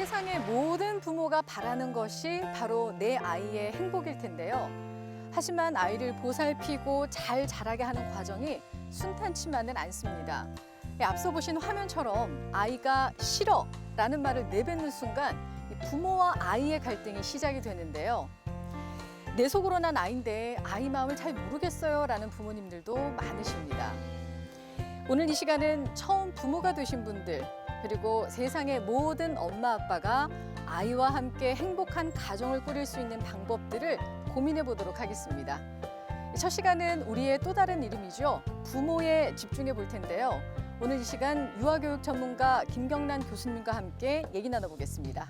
세상의 모든 부모가 바라는 것이 바로 내 아이의 행복일 텐데요. 하지만 아이를 보살피고 잘 자라게 하는 과정이 순탄치만은 않습니다. 앞서 보신 화면처럼 아이가 싫어 라는 말을 내뱉는 순간 부모와 아이의 갈등이 시작이 되는데요. 내 속으로 난 아이인데 아이 마음을 잘 모르겠어요 라는 부모님들도 많으십니다. 오늘 이 시간은 처음 부모가 되신 분들, 그리고 세상의 모든 엄마 아빠가 아이와 함께 행복한 가정을 꾸릴 수 있는 방법들을 고민해 보도록 하겠습니다. 첫 시간은 우리의 또 다른 이름이죠. 부모에 집중해 볼 텐데요. 오늘 이 시간 유아교육 전문가 김경란 교수님과 함께 얘기 나눠보겠습니다.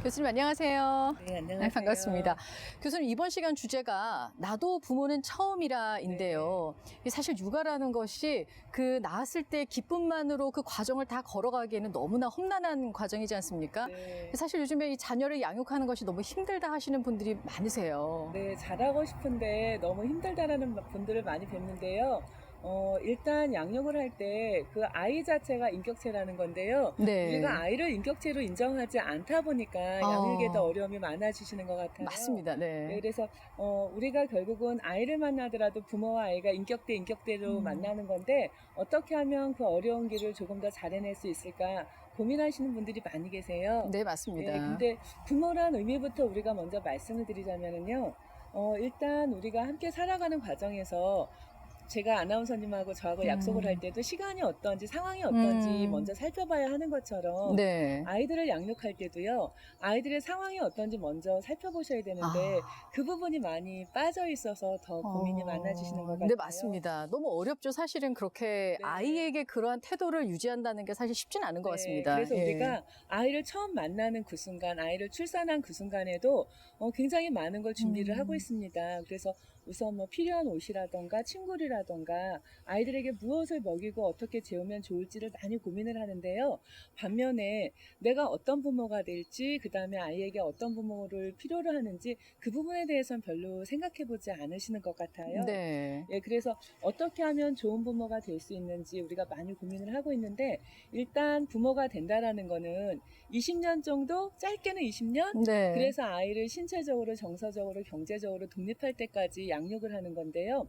교수님 안녕하세요. 네, 안녕하세요. 반갑습니다. 교수님 이번 시간 주제가 나도 부모는 처음이라인데요. 사실 육아라는 것이 그 낳았을 때 기쁨만으로 그 과정을 다 걸어가기에는 너무나 험난한 과정이지 않습니까? 네. 사실 요즘에 이 자녀를 양육하는 것이 너무 힘들다 하시는 분들이 많으세요. 네, 잘하고 싶은데 너무 힘들다라는 분들을 많이 뵙는데요. 일단 양육을 할 때 그 아이 자체가 인격체라는 건데요. 네. 우리가 아이를 인격체로 인정하지 않다 보니까 양육에 더 어려움이 많아지시는 것 같아요. 맞습니다. 네, 네. 그래서 우리가 결국은 아이를 만나더라도 부모와 아이가 인격대로 만나는 건데 어떻게 하면 그 어려운 길을 조금 더 잘 해낼 수 있을까 고민하시는 분들이 많이 계세요. 네, 맞습니다. 네, 근데 부모란 의미부터 우리가 먼저 말씀을 드리자면은요. 일단 우리가 함께 살아가는 과정에서 제가 아나운서님하고 저하고 약속을 할 때도 시간이 어떤지 상황이 어떤지 먼저 살펴봐야 하는 것처럼 네. 아이들을 양육할 때도요. 아이들의 상황이 어떤지 먼저 살펴보셔야 되는데 그 부분이 많이 빠져 있어서 더 고민이 많아지시는 것 같아요. 네, 맞습니다. 너무 어렵죠. 사실은 그렇게 네. 아이에게 그러한 태도를 유지한다는 게 사실 쉽지는 않은 것 같습니다. 그래서 예. 우리가 아이를 처음 만나는 그 순간, 아이를 출산한 그 순간에도 굉장히 많은 걸 준비를 하고 있습니다. 그래서 우선 뭐 필요한 옷이라던가 친구들이라던가 아이들에게 무엇을 먹이고 어떻게 재우면 좋을지를 많이 고민을 하는데요. 반면에 내가 어떤 부모가 될지, 그 다음에 아이에게 어떤 부모를 필요로 하는지 그 부분에 대해서는 별로 생각해 보지 않으시는 것 같아요. 네. 예, 그래서 어떻게 하면 좋은 부모가 될 수 있는지 우리가 많이 고민을 하고 있는데 일단 부모가 된다라는 거는 20년 정도, 짧게는 20년? 네. 그래서 아이를 신체적으로, 정서적으로, 경제적으로 독립할 때까지 양육을 하는 건데요.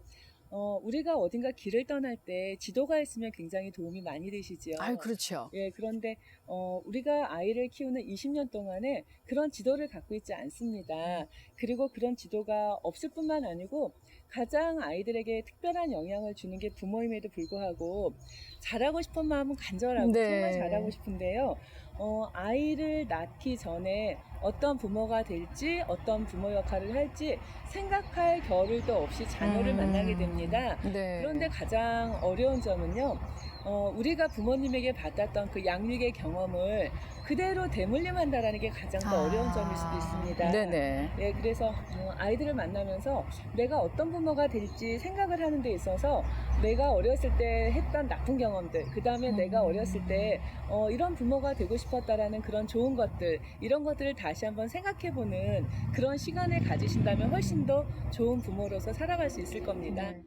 우리가 어딘가 길을 떠날 때 지도가 있으면 굉장히 도움이 많이 되시지요. 아유, 그렇죠. 예, 그런데 우리가 아이를 키우는 20년 동안에 그런 지도를 갖고 있지 않습니다. 그리고 그런 지도가 없을 뿐만 아니고 가장 아이들에게 특별한 영향을 주는 게 부모임에도 불구하고 잘하고 싶은 마음은 간절하고 네. 정말 잘하고 싶은데요. 아이를 낳기 전에 어떤 부모가 될지 어떤 부모 역할을 할지 생각할 겨를도 없이 자녀를 만나게 됩니다. 네. 그런데 가장 어려운 점은요. 우리가 부모님에게 받았던 그 양육의 경험을 그대로 되물림한다라는 게 가장 더 어려운 점일 수도 있습니다. 네네. 예, 그래서 아이들을 만나면서 내가 어떤 부모가 될지 생각을 하는 데 있어서 내가 어렸을 때 했던 나쁜 경험들, 그 다음에 내가 어렸을 때 이런 부모가 되고 싶었다라는 그런 좋은 것들, 이런 것들을 다시 한번 생각해보는 그런 시간을 가지신다면 훨씬 더 좋은 부모로서 살아갈 수 있을 겁니다. 네.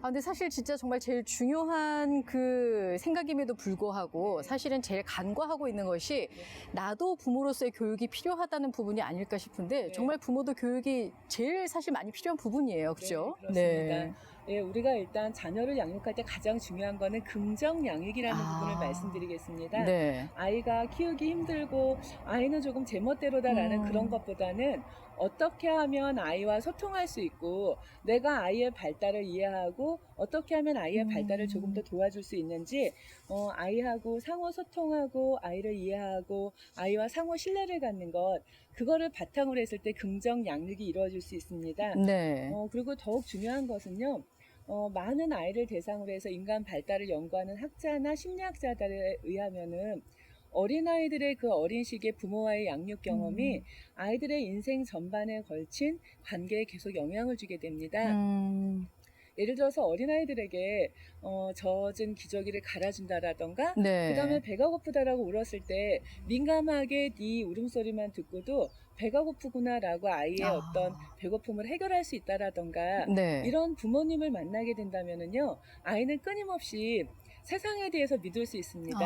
근데 사실 진짜 정말 제일 중요한 그 생각임에도 불구하고 사실은 제일 간과하고 있는 것이 나도 부모로서의 교육이 필요하다는 부분이 아닐까 싶은데 정말 부모도 교육이 제일 사실 많이 필요한 부분이에요. 그죠? 네, 그렇습니다. 예, 우리가 일단 자녀를 양육할 때 가장 중요한 거는 긍정 양육이라는 부분을 말씀드리겠습니다. 네. 아이가 키우기 힘들고 아이는 조금 제멋대로다라는 그런 것보다는 어떻게 하면 아이와 소통할 수 있고 내가 아이의 발달을 이해하고 어떻게 하면 아이의 발달을 조금 더 도와줄 수 있는지 아이하고 상호 소통하고 아이를 이해하고 아이와 상호 신뢰를 갖는 것 그거를 바탕으로 했을 때 긍정 양육이 이루어질 수 있습니다. 네. 그리고 더욱 중요한 것은요. 많은 아이를 대상으로 해서 인간 발달을 연구하는 학자나 심리학자들에 의하면은 어린아이들의 그 어린 시기의 부모와의 양육 경험이 아이들의 인생 전반에 걸친 관계에 계속 영향을 주게 됩니다. 예를 들어서 어린아이들에게 젖은 기저귀를 갈아준다라던가 네. 그다음에 배가 고프다라고 울었을 때 민감하게 네 울음소리만 듣고도 배가 고프구나라고 아이의 어떤 배고픔을 해결할 수 있다라던가 네. 이런 부모님을 만나게 된다면은요, 아이는 끊임없이 세상에 대해서 믿을 수 있습니다.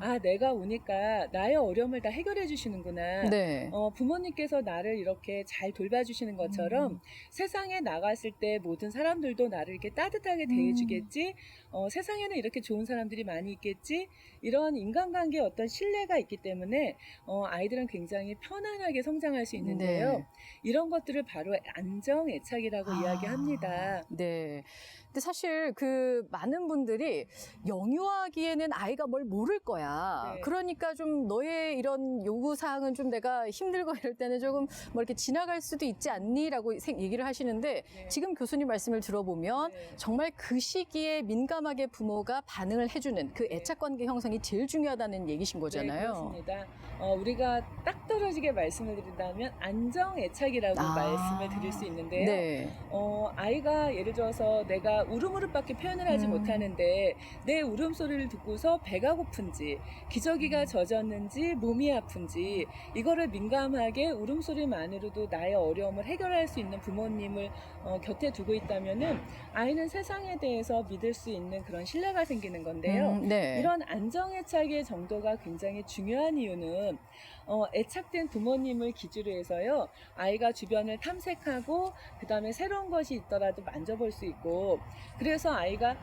아, 내가 오니까 나의 어려움을 다 해결해 주시는구나. 네. 부모님께서 나를 이렇게 잘 돌봐주시는 것처럼 세상에 나갔을 때 모든 사람들도 나를 이렇게 따뜻하게 대해주겠지. 세상에는 이렇게 좋은 사람들이 많이 있겠지. 이런 인간관계에 어떤 신뢰가 있기 때문에 아이들은 굉장히 편안하게 성장할 수 있는데요. 네. 이런 것들을 바로 안정애착이라고 이야기합니다. 네. 근데 사실 그 많은 분들이 영유아기에는 아이가 뭘 모를 거야. 네. 그러니까 좀 너의 이런 요구사항은 좀 내가 힘들고 이럴 때는 조금 뭐 이렇게 지나갈 수도 있지 않니? 라고 얘기를 하시는데 네. 지금 교수님 말씀을 들어보면 네. 정말 그 시기에 민감하게 부모가 반응을 해주는 그 애착관계 형성이 제일 중요하다는 얘기신 네, 거잖아요. 그렇습니다. 우리가 딱 떨어지게 말씀을 드린다면 안정애착이라고 말씀을 드릴 수 있는데요. 네. 아이가 예를 들어서 내가 울음으로밖에 표현을 하지 못하는데 내 울음소리를 듣고서 배가 고픈지 기저귀가 젖었는지 몸이 아픈지 이거를 민감하게 울음소리만으로도 나의 어려움을 해결할 수 있는 부모님을 곁에 두고 있다면은 아이는 세상에 대해서 믿을 수 있는 그런 신뢰가 생기는 건데요. 네. 이런 안정애착의 정도가 굉장히 중요한 이유는 애착된 부모님을 기준으로 해서요, 아이가 주변을 탐색하고 그 다음에 새로운 것이 있더라도 만져볼 수 있고, 그래서 아이가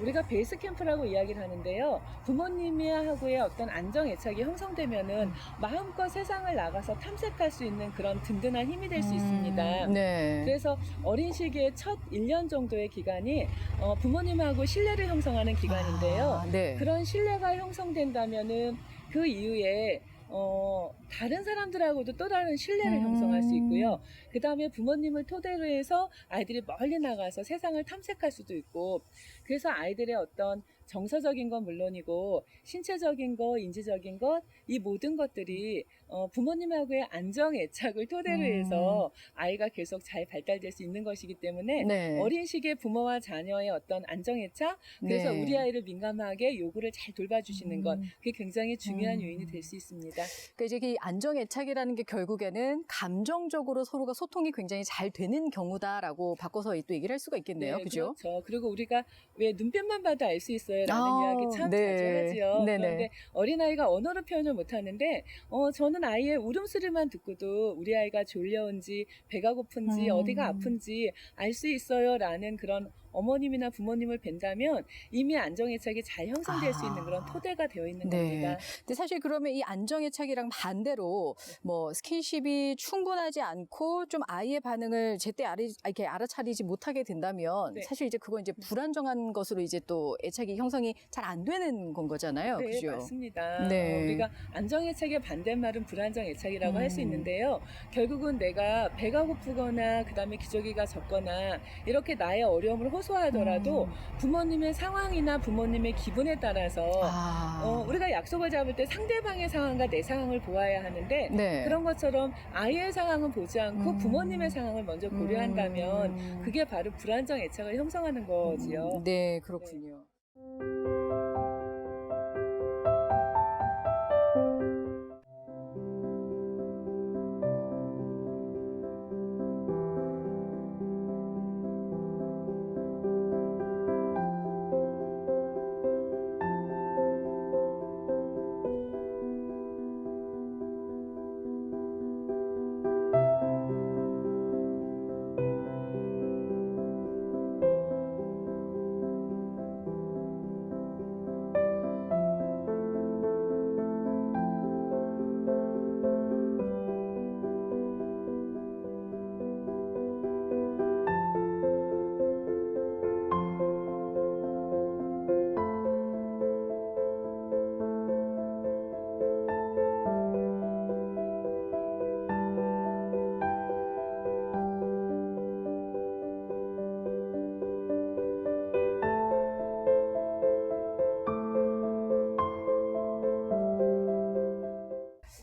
우리가 베이스 캠프라고 이야기를 하는데요, 부모님하고의 어떤 안정애착이 형성되면은 마음껏 세상을 나가서 탐색할 수 있는 그런 든든한 힘이 될 수 있습니다. 네. 그래서 어린 시기의 첫 1년 정도의 기간이 부모님하고 신뢰를 형성하는 기간인데요. 네. 그런 신뢰가 형성된다면은 그 이후에 다른 사람들하고도 또 다른 신뢰를 형성할 수 있고요. 그 다음에 부모님을 토대로 해서 아이들이 멀리 나가서 세상을 탐색할 수도 있고, 그래서 아이들의 어떤 정서적인 건 물론이고 신체적인 것, 인지적인 것, 이 모든 것들이 부모님하고의 안정애착을 토대로 해서 아이가 계속 잘 발달될 수 있는 것이기 때문에 네. 어린 시기에 부모와 자녀의 어떤 안정애착, 그래서 네. 우리 아이를 민감하게 요구를 잘 돌봐주시는 것, 그게 굉장히 중요한 요인이 될 수 있습니다. 그러니까 이제 이 안정애착이라는 게 결국에는 감정적으로 서로가 소통이 굉장히 잘 되는 경우다라고 바꿔서 또 얘기를 할 수가 있겠네요. 네, 그죠? 그렇죠. 그리고 우리가 왜 눈빛만 봐도 알 수 있어요 라는 이야기 참 네. 자주 하죠. 네네. 그런데 어린아이가 언어로 표현을 못하는데 저는 아이의 울음소리만 듣고도 우리 아이가 졸려온지 배가 고픈지 어디가 아픈지 알 수 있어요 라는 그런 어머님이나 부모님을 뵌다면 이미 안정애착이 잘 형성될 수 있는 그런 토대가 되어 있는 겁니다. 근데 사실 그러면 이 안정애착이랑 반대로 뭐 스킨십이 충분하지 않고 좀 아이의 반응을 제때 이렇게 알아차리지 못하게 된다면 네. 사실 이제 그건 이제 불안정한 것으로 이제 또 애착이 형성이 잘 안 되는 건 거잖아요. 네, 그죠? 맞습니다. 네. 우리가 안정애착의 반대말은 불안정애착이라고 할 수 있는데요. 결국은 내가 배가 고프거나 그다음에 기저귀가 젖거나 이렇게 나의 어려움을 호소하더라도 부모님의 상황이나 부모님의 기분에 따라서 우리가 약속을 잡을 때 상대방의 상황과 내 상황을 보아야 하는데 네. 그런 것처럼 아이의 상황은 보지 않고 부모님의 상황을 먼저 고려한다면 그게 바로 불안정애착을 형성하는 거지요. 네, 그렇군요.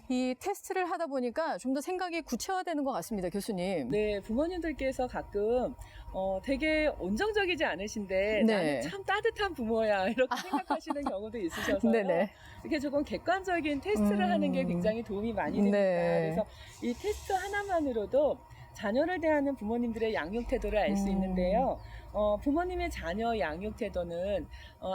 이 테스트를 하다 보니까 좀 더 생각이 구체화되는 것 같습니다, 교수님. 네, 부모님들께서 가끔 되게 온정적이지 않으신데 네. 나는 참 따뜻한 부모야 이렇게 생각하시는 경우도 있으셔서요. 네네. 이렇게 조금 객관적인 테스트를 하는 게 굉장히 도움이 많이 됩니다. 네. 그래서 이 테스트 하나만으로도 자녀를 대하는 부모님들의 양육 태도를 알 수 있는데요. 부모님의 자녀 양육 태도는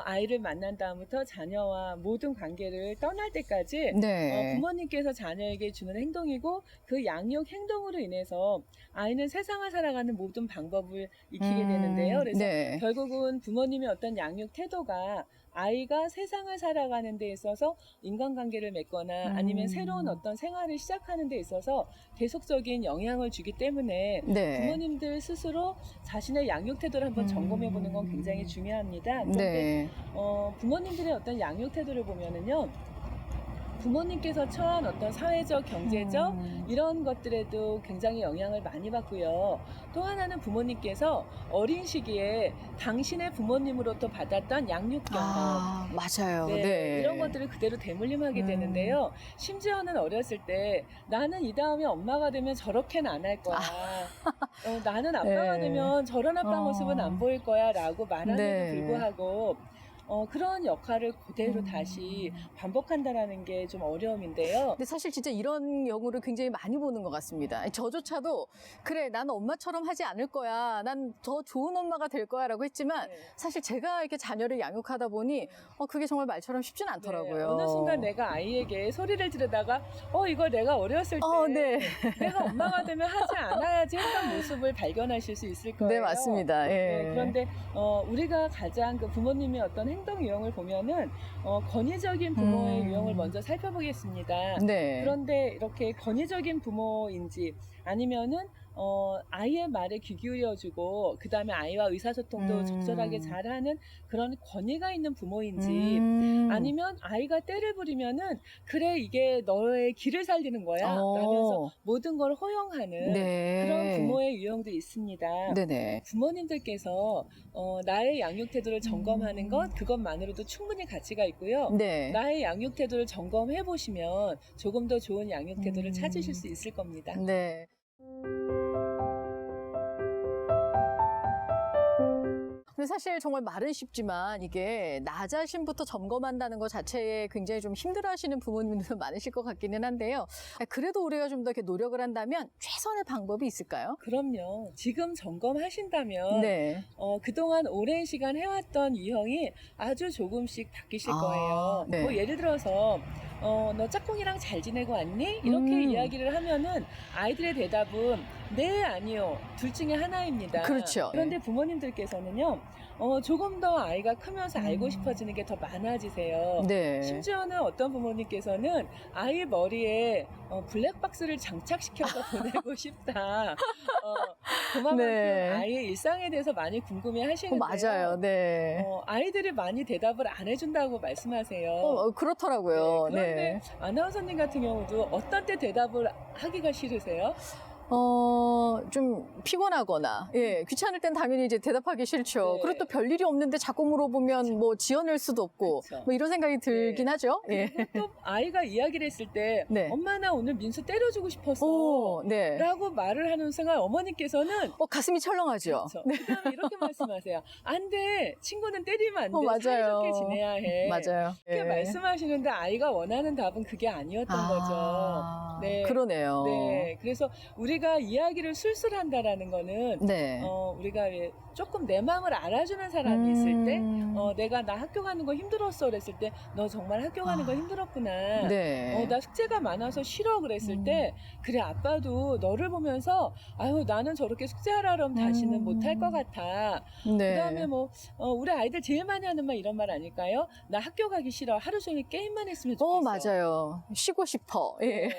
아이를 만난 다음부터 자녀와 모든 관계를 떠날 때까지 네. 부모님께서 자녀에게 주는 행동이고 그 양육 행동으로 인해서 아이는 세상을 살아가는 모든 방법을 익히게 되는데요. 그래서 네. 결국은 부모님의 어떤 양육 태도가 아이가 세상을 살아가는 데 있어서 인간관계를 맺거나 아니면 새로운 어떤 생활을 시작하는 데 있어서 계속적인 영향을 주기 때문에 네. 부모님들 스스로 자신의 양육 태도를 한번 점검해 보는 건 굉장히 중요합니다. 그런데 네. 부모님들의 어떤 양육 태도를 보면은요. 부모님께서 처한 어떤 사회적, 경제적 이런 것들에도 굉장히 영향을 많이 받고요. 또 하나는 부모님께서 어린 시기에 당신의 부모님으로부터 받았던 양육 경험, 아, 맞아요. 네, 네. 이런 것들을 그대로 되물림하게 되는데요. 심지어는 어렸을 때 나는 이 다음에 엄마가 되면 저렇게는 안 할 거야. 나는 아빠가 네. 되면 저런 아빠 모습은 안 보일 거야 라고 말함에도 네. 불구하고 그런 역할을 그대로 다시 반복한다라는 게 좀 어려움인데요. 근데 사실 진짜 이런 경우를 굉장히 많이 보는 것 같습니다. 저조차도 그래, 나는 엄마처럼 하지 않을 거야. 난 더 좋은 엄마가 될 거야 라고 했지만 네. 사실 제가 이렇게 자녀를 양육하다 보니 그게 정말 말처럼 쉽진 않더라고요. 네, 어느 순간 내가 아이에게 소리를 지르다가 이걸 내가 어렸을 때 네. 내가 엄마가 되면 하지 않아야지 했던 모습을 발견하실 수 있을 거예요. 네, 맞습니다. 예. 네, 그런데 우리가 가장 그 부모님의 어떤 행동 유형을 보면은 권위적인 부모의 유형을 먼저 살펴보겠습니다. 네. 그런데 이렇게 권위적인 부모인지 아니면은 아이의 말에 귀 기울여주고 그 다음에 아이와 의사소통도 적절하게 잘하는 그런 권위가 있는 부모인지 아니면 아이가 때를 부리면은 그래 이게 너의 길을 살리는 거야 라면서 모든 걸 허용하는 네. 그런 부모의 유형도 있습니다. 네네. 부모님들께서 나의 양육 태도를 점검하는 것 그것만으로도 충분히 가치가 있고요. 네. 나의 양육 태도를 점검해 보시면 조금 더 좋은 양육 태도를 찾으실 수 있을 겁니다. 네. 근데 사실 정말 말은 쉽지만 이게 나 자신부터 점검한다는 것 자체에 굉장히 좀 힘들어하시는 부모님들도 많으실 것 같기는 한데요. 그래도 우리가 좀 더 이렇게 노력을 한다면 최선의 방법이 있을까요? 그럼요. 지금 점검하신다면 네. 그동안 오랜 시간 해왔던 유형이 아주 조금씩 바뀌실 거예요. 네. 뭐 예를 들어서 너 짝꿍이랑 잘 지내고 왔니? 이렇게 이야기를 하면은 아이들의 대답은 네, 아니요. 둘 중에 하나입니다. 그렇죠. 그런데 부모님들께서는요. 조금 더 아이가 크면서 알고 싶어지는 게 더 많아지세요. 네. 심지어는 어떤 부모님께서는 아이 머리에 블랙박스를 장착시켜서 보내고 싶다. 그만큼 네. 아이의 일상에 대해서 많이 궁금해 하시는데요. 맞아요. 네. 아이들이 많이 대답을 안 해준다고 말씀하세요. 그렇더라고요. 네, 그런데 네. 아나운서님 같은 경우도 어떤 때 대답을 하기가 싫으세요? 좀 피곤하거나, 예, 귀찮을 땐 당연히 이제 대답하기 싫죠. 네. 그리고 또 별일이 없는데 자꾸 물어보면 뭐 지어낼 수도 없고, 그쵸. 뭐 이런 생각이 들긴 네. 하죠. 예. 그리고 또 아이가 이야기를 했을 때 네. 엄마 나 오늘 민수 때려주고 싶었어 오, 네. 라고 말을 하는 순간 어머니께서는 가슴이 철렁하죠. 그렇죠. 그다음에 이렇게 말씀하세요. 안 돼. 친구는 때리면 안 돼. 맞아요. 사이좋게 지내야 해. 맞아요. 이렇게 예. 말씀하시는데 아이가 원하는 답은 그게 아니었던 거죠. 네. 그러네요. 네. 그래서 우리가 이야기를 술술한다라는 거는 네. 우리가 왜 조금 내 마음을 알아주는 사람이 있을 때 내가 나 학교 가는 거 힘들었어 그랬을 때 너 정말 학교 가는 거 힘들었구나. 네. 나 숙제가 많아서 싫어 그랬을 때 그래 아빠도 너를 보면서 아유 나는 저렇게 숙제하라 그러면 다시는 못할 것 같아. 네. 그다음에 뭐 우리 아이들 제일 많이 하는 말 이런 말 아닐까요? 나 학교 가기 싫어. 하루 종일 게임만 했으면 좋겠어. 맞아요. 쉬고 싶어. 예. 네.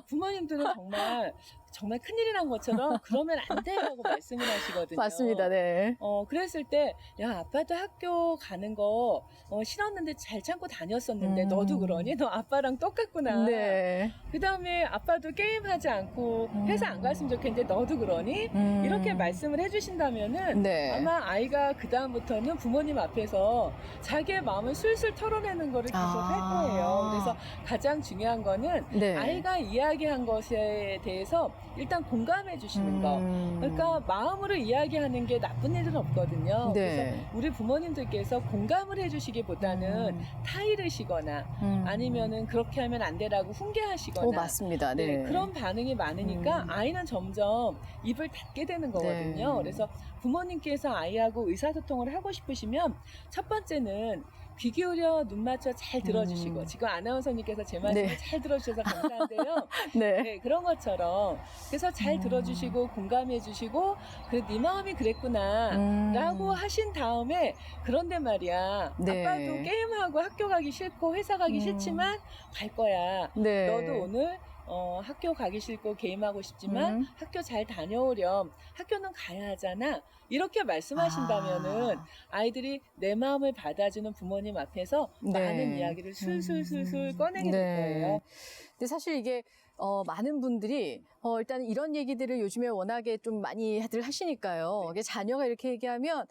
부모님들은 정말 정말 큰일이 난 것처럼 그러면 안 돼라고 말씀을 하시거든요. 맞습니다. 네. 그랬을 때, 야, 아빠도 학교 가는 거 싫었는데 잘 참고 다녔었는데 너도 그러니? 너 아빠랑 똑같구나. 네. 그 다음에 아빠도 게임하지 않고 회사 안 갔으면 좋겠는데 너도 그러니? 이렇게 말씀을 해주신다면은 네. 아마 아이가 그 다음부터는 부모님 앞에서 자기의 마음을 술술 털어내는 거를 계속 할 거예요. 그래서 가장 중요한 거는 네. 아이가 이야기한 것에 대해서 일단 공감해 주시는 거. 그러니까 마음으로 이야기하는 게 나쁜 일은 없거든요. 네. 그래서 우리 부모님들께서 공감을 해주시기보다는 타이르시거나 아니면은 그렇게 하면 안 되라고 훈계하시거나 맞습니다. 네. 네, 그런 반응이 많으니까 아이는 점점 입을 닫게 되는 거거든요. 네. 그래서 부모님께서 아이하고 의사소통을 하고 싶으시면 첫 번째는 귀 기울여 눈 맞춰 잘 들어주시고 지금 아나운서님께서 제 말씀을 네. 잘 들어주셔서 감사한데요. 네. 네, 그런 것처럼 그래서 잘 들어주시고 공감해 주시고 그래 네 마음이 그랬구나 라고 하신 다음에 그런데 말이야 네. 아빠도 게임하고 학교 가기 싫고 회사 가기 싫지만 갈 거야. 네. 너도 오늘 학교 가기 싫고 게임하고 싶지만 학교 잘 다녀오렴. 학교는 가야 하잖아. 이렇게 말씀하신다면은 아이들이 내 마음을 받아주는 부모님 앞에서 네. 많은 이야기를 술술술술 꺼내게 될 거예요. 근데 사실 이게 많은 분들이 일단 이런 얘기들을 요즘에 워낙에 좀 많이들 하시니까요. 이게 자녀가 이렇게 얘기하면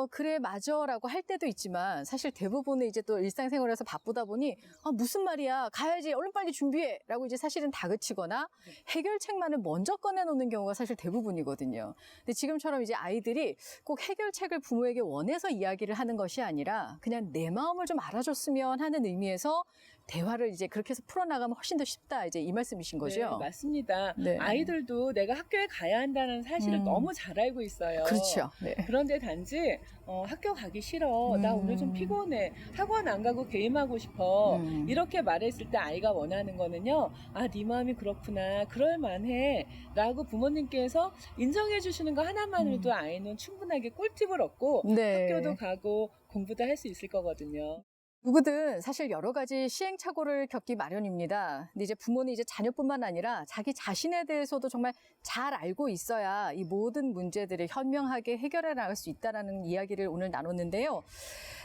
그래 맞아라고 할 때도 있지만 사실 대부분은 이제 또 일상생활에서 바쁘다 보니 무슨 말이야 가야지 얼른 빨리 준비해라고 이제 사실은 다그치거나 해결책만을 먼저 꺼내놓는 경우가 사실 대부분이거든요. 근데 지금처럼 이제 아이들이 꼭 해결책을 부모에게 원해서 이야기를 하는 것이 아니라 그냥 내 마음을 좀 알아줬으면 하는 의미에서 대화를 이제 그렇게 해서 풀어나가면 훨씬 더 쉽다. 이제 이 말씀이신 거죠? 네, 맞습니다. 네. 아이들도 내가 학교에 가야 한다는 사실을 너무 잘 알고 있어요. 그렇죠. 네. 그런데 단지 학교 가기 싫어. 나 오늘 좀 피곤해. 학원 안 가고 게임하고 싶어. 이렇게 말했을 때 아이가 원하는 거는요. 아, 네 마음이 그렇구나. 그럴 만해. 라고 부모님께서 인정해 주시는 거 하나만으로도 아이는 충분하게 꿀팁을 얻고 네. 학교도 가고 공부도 할 수 있을 거거든요. 누구든 사실 여러 가지 시행착오를 겪기 마련입니다. 근데 이제 부모는 이제 자녀뿐만 아니라 자기 자신에 대해서도 정말 잘 알고 있어야 이 모든 문제들을 현명하게 해결해 나갈 수 있다는 이야기를 오늘 나눴는데요.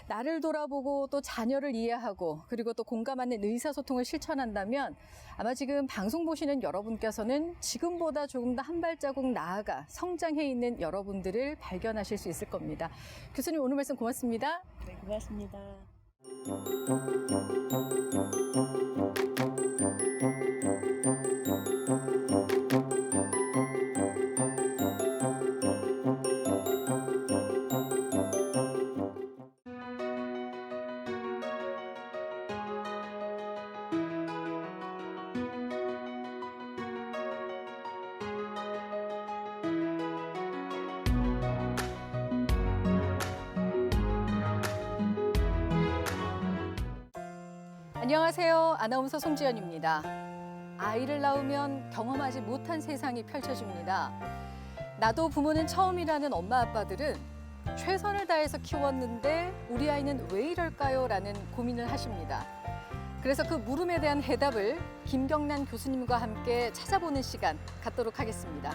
나를 돌아보고 또 자녀를 이해하고 그리고 또 공감하는 의사소통을 실천한다면 아마 지금 방송 보시는 여러분께서는 지금보다 조금 더 한 발자국 나아가 성장해 있는 여러분들을 발견하실 수 있을 겁니다. 교수님 오늘 말씀 고맙습니다. 네, 고맙습니다. 안녕하세요. 아나운서 송지연입니다. 아이를 낳으면 경험하지 못한 세상이 펼쳐집니다. 나도 부모는 처음이라는 엄마 아빠들은 최선을 다해서 키웠는데 우리 아이는 왜 이럴까요? 라는 고민을 하십니다. 그래서 그 물음에 대한 해답을 김경란 교수님과 함께 찾아보는 시간 갖도록 하겠습니다.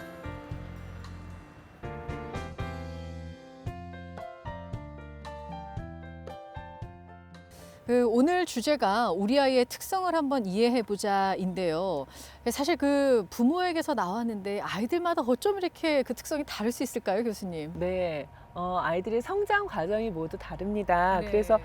오늘 주제가 우리 아이의 특성을 한번 이해해보자인데요. 사실 그 부모에게서 나왔는데 아이들마다 어쩜 이렇게 그 특성이 다를 수 있을까요, 교수님? 네. 아이들의 성장 과정이 모두 다릅니다. 네. 그래서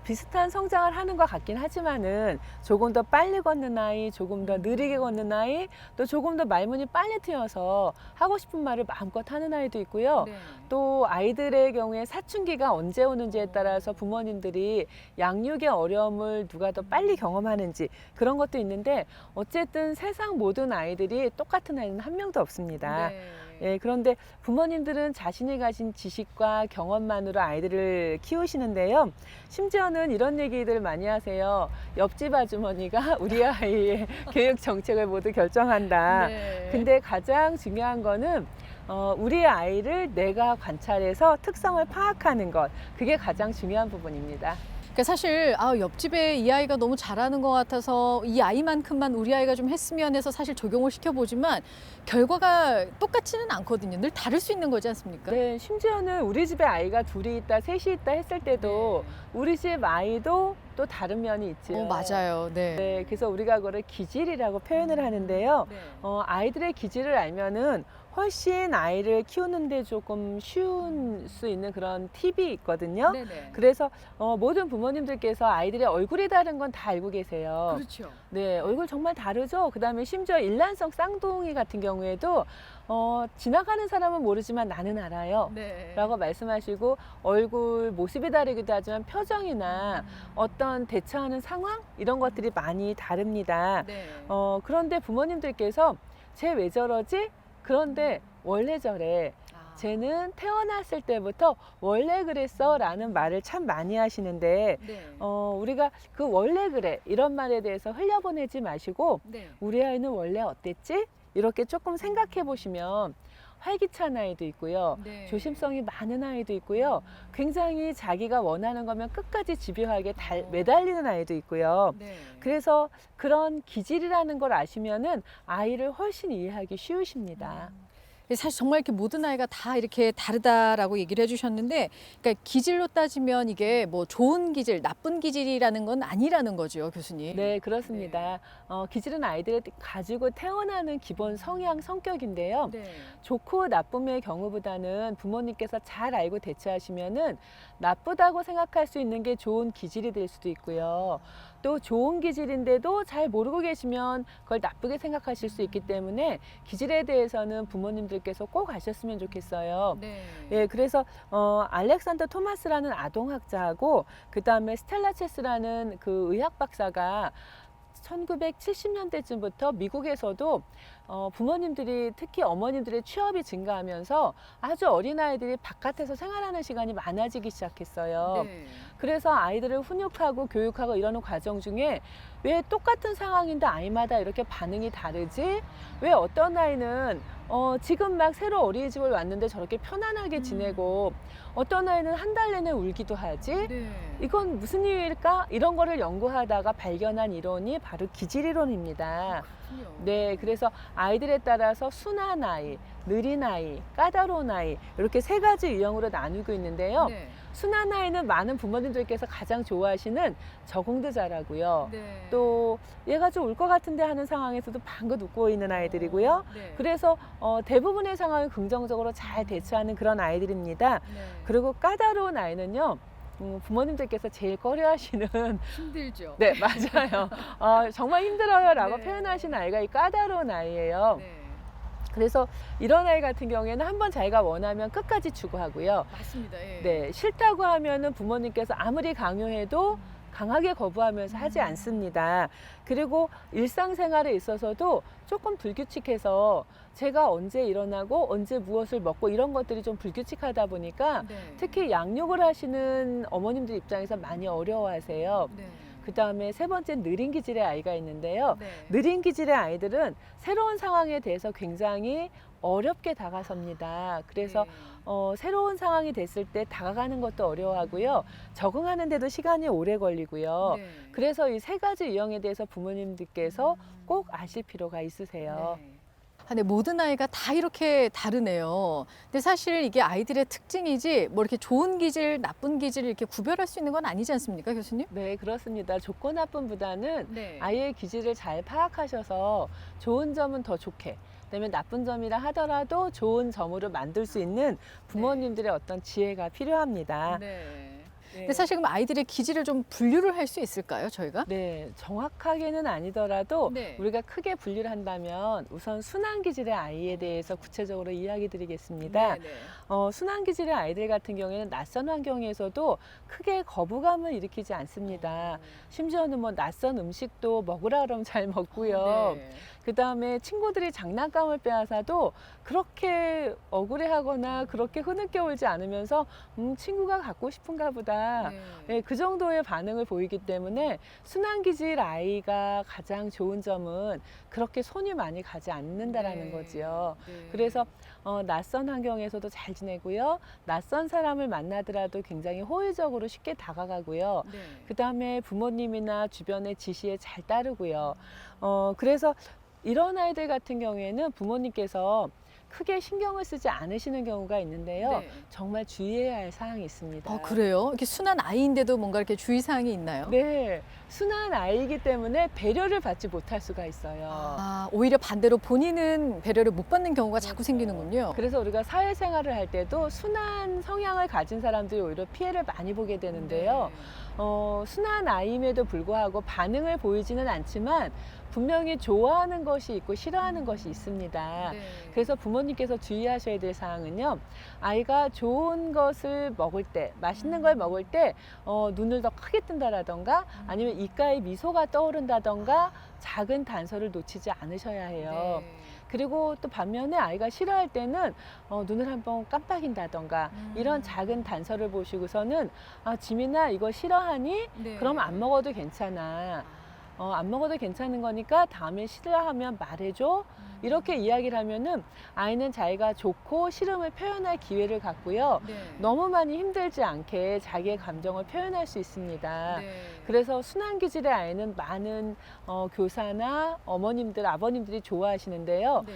비슷한 성장을 하는 것 같긴 하지만은 조금 더 빨리 걷는 아이, 조금 더 느리게 걷는 아이, 또 조금 더 말문이 빨리 트여서 하고 싶은 말을 마음껏 하는 아이도 있고요. 네. 또 아이들의 경우에 사춘기가 언제 오는지에 따라서 부모님들이 양육의 어려움을 누가 더 빨리 경험하는지 그런 것도 있는데 어쨌든 세상 모든 아이들이 똑같은 아이는 한 명도 없습니다. 네. 예, 그런데 부모님들은 자신이 가진 지식과 경험만으로 아이들을 키우시는데요. 심지어는 이런 얘기들 많이 하세요. 옆집 아주머니가 우리 아이의 교육 정책을 모두 결정한다. 네. 근데 가장 중요한 거는 우리 아이를 내가 관찰해서 특성을 파악하는 것. 그게 가장 중요한 부분입니다. 그러니까 사실 옆집에 이 아이가 너무 잘하는 것 같아서 이 아이만큼만 우리 아이가 좀 했으면 해서 사실 적용을 시켜보지만 결과가 똑같지는 않거든요. 늘 다를 수 있는 거지 않습니까? 네, 심지어는 우리 집에 아이가 둘이 있다, 셋이 있다 했을 때도 우리 집 아이도 또 다른 면이 있죠. 맞아요. 네. 네, 그래서 우리가 그걸 기질이라고 표현을 하는데요. 네. 아이들의 기질을 알면은 훨씬 아이를 키우는데 조금 쉬운 수 있는 그런 팁이 있거든요. 네네. 그래서 모든 부모님들께서 아이들의 얼굴이 다른 건 다 알고 계세요. 그렇죠. 네, 얼굴 정말 다르죠. 그다음에 심지어 일란성 쌍둥이 같은 경우에도 지나가는 사람은 모르지만 나는 알아요. 네. 라고 말씀하시고 얼굴 모습이 다르기도 하지만 표정이나 어떤 대처하는 상황 이런 것들이 많이 다릅니다. 네. 그런데 부모님들께서 쟤 왜 저러지? 그런데 원래 저래. 쟤는 태어났을 때부터 원래 그랬어 라는 말을 참 많이 하시는데 네. 우리가 그 원래 그래 이런 말에 대해서 흘려보내지 마시고 네. 우리 아이는 원래 어땠지? 이렇게 조금 생각해 보시면 활기찬 아이도 있고요. 네. 조심성이 많은 아이도 있고요. 굉장히 자기가 원하는 거면 끝까지 집요하게 매달리는 아이도 있고요. 네. 그래서 그런 기질이라는 걸 아시면은 아이를 훨씬 이해하기 쉬우십니다. 사실 정말 이렇게 모든 아이가 다 이렇게 다르다라고 얘기를 해주셨는데, 그러니까 기질로 따지면 이게 뭐 좋은 기질, 나쁜 기질이라는 건 아니라는 거죠, 교수님. 네, 그렇습니다. 기질은 아이들이 가지고 태어나는 기본 성향, 성격인데요. 네. 좋고 나쁨의 경우보다는 부모님께서 잘 알고 대처하시면은 나쁘다고 생각할 수 있는 게 좋은 기질이 될 수도 있고요. 또 좋은 기질인데도 잘 모르고 계시면 그걸 나쁘게 생각하실 수 있기 때문에 기질에 대해서는 부모님들께서 꼭 아셨으면 좋겠어요. 네. 예, 그래서 알렉산더 토마스라는 아동학자하고 그 다음에 스텔라 체스라는 그 의학 박사가 1970년대쯤부터 미국에서도 부모님들이 특히 어머님들의 취업이 증가하면서 아주 어린아이들이 바깥에서 생활하는 시간이 많아지기 시작했어요. 네. 그래서 아이들을 훈육하고 교육하고 이러는 과정 중에 왜 똑같은 상황인데 아이마다 이렇게 반응이 다르지? 왜 어떤 아이는 지금 막 새로 어린이집을 왔는데 저렇게 편안하게 지내고 어떤 아이는 한 달 내내 울기도 하지? 네. 이건 무슨 이유일까? 이런 거를 연구하다가 발견한 이론이 바로 기질이론입니다. 그렇군요. 네, 그래서 아이들에 따라서 순한 아이, 느린 아이, 까다로운 아이 이렇게 세 가지 유형으로 나누고 있는데요. 네. 순한 아이는 많은 부모님들께서 가장 좋아하시는 적응도 잘하고요. 네. 또 얘가 좀 울 것 같은데 하는 상황에서도 방긋 웃고 있는 아이들이고요. 네. 그래서 대부분의 상황을 긍정적으로 잘 대처하는 그런 아이들입니다. 네. 그리고 까다로운 아이는요. 부모님들께서 제일 꺼려하시는 힘들죠. 네, 맞아요. 정말 힘들어요 라고 네. 표현하시는 아이가 이 까다로운 아이예요. 네. 그래서 이런 아이 같은 경우에는 한번 자기가 원하면 끝까지 추구하고요. 맞습니다. 예. 네, 싫다고 하면은 부모님께서 아무리 강요해도 강하게 거부하면서 하지 않습니다. 그리고 일상생활에 있어서도 조금 불규칙해서 제가 언제 일어나고 언제 무엇을 먹고 이런 것들이 좀 불규칙하다 보니까 네. 특히 양육을 하시는 어머님들 입장에서 많이 어려워하세요. 네. 그 다음에 세 번째 느린 기질의 아이가 있는데요. 네. 느린 기질의 아이들은 새로운 상황에 대해서 굉장히 어렵게 다가섭니다. 그래서 네. 새로운 상황이 됐을 때 다가가는 것도 어려워하고요. 적응하는데도 시간이 오래 걸리고요. 네. 그래서 이 세 가지 유형에 대해서 부모님들께서 꼭 아실 필요가 있으세요. 네. 근데 모든 아이가 다 이렇게 다르네요. 근데 사실 이게 아이들의 특징이지 뭐 이렇게 좋은 기질, 나쁜 기질을 이렇게 구별할 수 있는 건 아니지 않습니까, 교수님? 네, 그렇습니다. 좋고 나쁨보다는 네. 아이의 기질을 잘 파악하셔서 좋은 점은 더 좋게, 그다음에 나쁜 점이라 하더라도 좋은 점으로 만들 수 있는 부모님들의 어떤 지혜가 필요합니다. 네. 네. 근데 사실 그럼 아이들의 기질을 좀 분류를 할 수 있을까요, 저희가? 네, 정확하게는 아니더라도 네. 우리가 크게 분류를 한다면 우선 순한 기질의 아이에 대해서 구체적으로 이야기 드리겠습니다. 네, 네. 순한 기질의 아이들 같은 경우에는 낯선 환경에서도 크게 거부감을 일으키지 않습니다. 심지어는 뭐 낯선 음식도 먹으라 그러면 잘 먹고요. 네. 그다음에 친구들이 장난감을 빼앗아도 그렇게 억울해하거나 그렇게 흐느껴 울지 않으면서 친구가 갖고 싶은가 보다. 네. 예, 그 정도의 반응을 보이기 때문에 순환기질 아이가 가장 좋은 점은 그렇게 손이 많이 가지 않는다라는 네. 거지요. 네. 그래서 낯선 환경에서도 잘 지내고요. 낯선 사람을 만나더라도 굉장히 호의적으로 쉽게 다가가고요. 네. 그다음에 부모님이나 주변의 지시에 잘 따르고요. 그래서 이런 아이들 같은 경우에는 부모님께서 크게 신경을 쓰지 않으시는 경우가 있는데요. 네. 정말 주의해야 할 사항이 있습니다. 그래요? 이렇게 순한 아이인데도 뭔가 이렇게 주의사항이 있나요? 네, 순한 아이이기 때문에 배려를 받지 못할 수가 있어요. 오히려 반대로 본인은 배려를 못 받는 경우가 자꾸 그렇죠. 생기는군요. 그래서 우리가 사회생활을 할 때도 순한 성향을 가진 사람들이 오히려 피해를 많이 보게 되는데요. 순한 아이임에도 불구하고 반응을 보이지는 않지만 분명히 좋아하는 것이 있고 싫어하는 것이 있습니다. 네. 그래서 부모님께서 주의하셔야 될 사항은요. 아이가 좋은 것을 먹을 때, 맛있는 걸 먹을 때 눈을 더 크게 뜬다라던가 아니면 입가에 미소가 떠오른다던가 작은 단서를 놓치지 않으셔야 해요. 네. 그리고 또 반면에 아이가 싫어할 때는 눈을 한번 깜빡인다던가 이런 작은 단서를 보시고서는 지민아 이거 싫어하니? 네. 그럼 안 먹어도 괜찮아. 안 먹어도 괜찮은 거니까 다음에 싫어하면 말해줘. 이렇게 이야기를 하면은 아이는 자기가 좋고 싫음을 표현할 기회를 갖고요. 네. 너무 많이 힘들지 않게 자기의 감정을 표현할 수 있습니다. 네. 그래서 순환기질의 아이는 많은 교사나 어머님들, 아버님들이 좋아하시는데요. 네.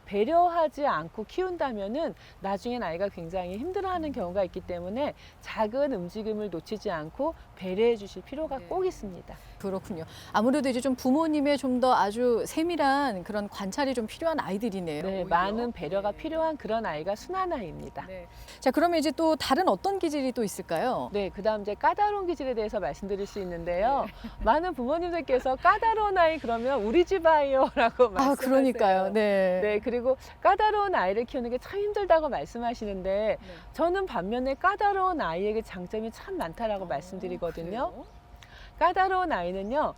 배려하지 않고 키운다면은 나중엔 아이가 굉장히 힘들어하는 경우가 있기 때문에 작은 움직임을 놓치지 않고 배려해 주실 필요가 네. 꼭 있습니다. 그렇군요. 아무래도 이제 좀 부모님의 좀 더 아주 세밀한 그런 관찰이 좀 필요한 아이들이네요. 네, 오히려. 많은 배려가 네. 필요한 그런 아이가 순한 아이입니다. 네. 자, 그러면 이제 또 다른 어떤 기질이 또 있을까요? 네, 그다음 이제 까다로운 기질에 대해서 말씀드릴 수 있는데요. 많은 부모님들께서 까다로운 아이 그러면 우리 집 아이요라고 말씀하세요. 그러니까요. 네. 네, 그리고 까다로운 아이를 키우는 게 참 힘들다고 말씀하시는데 네. 저는 반면에 까다로운 아이에게 장점이 참 많다라고 말씀드리거든요. 그래요? 까다로운 아이는요,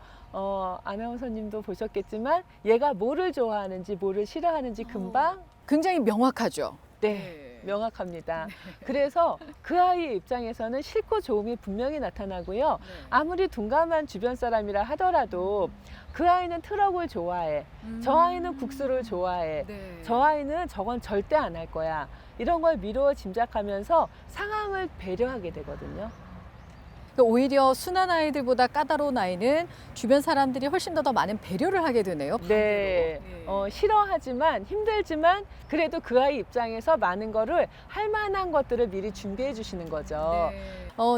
아나운서님도 보셨겠지만 얘가 뭐를 좋아하는지 뭐를 싫어하는지 금방 굉장히 명확하죠. 네, 명확합니다. 그래서 그 아이의 입장에서는 싫고 좋음이 분명히 나타나고요. 아무리 둔감한 주변 사람이라 하더라도 그 아이는 트럭을 좋아해. 저 아이는 국수를 좋아해. 네. 저 아이는 저건 절대 안 할 거야. 이런 걸 미루어 짐작하면서 상황을 배려하게 되거든요. 그러니까 오히려 순한 아이들보다 까다로운 아이는 주변 사람들이 훨씬 더 많은 배려를 하게 되네요. 네, 반대로. 싫어하지만 힘들지만 그래도 그 아이 입장에서 많은 거를 할 만한 것들을 미리 준비해 주시는 거죠.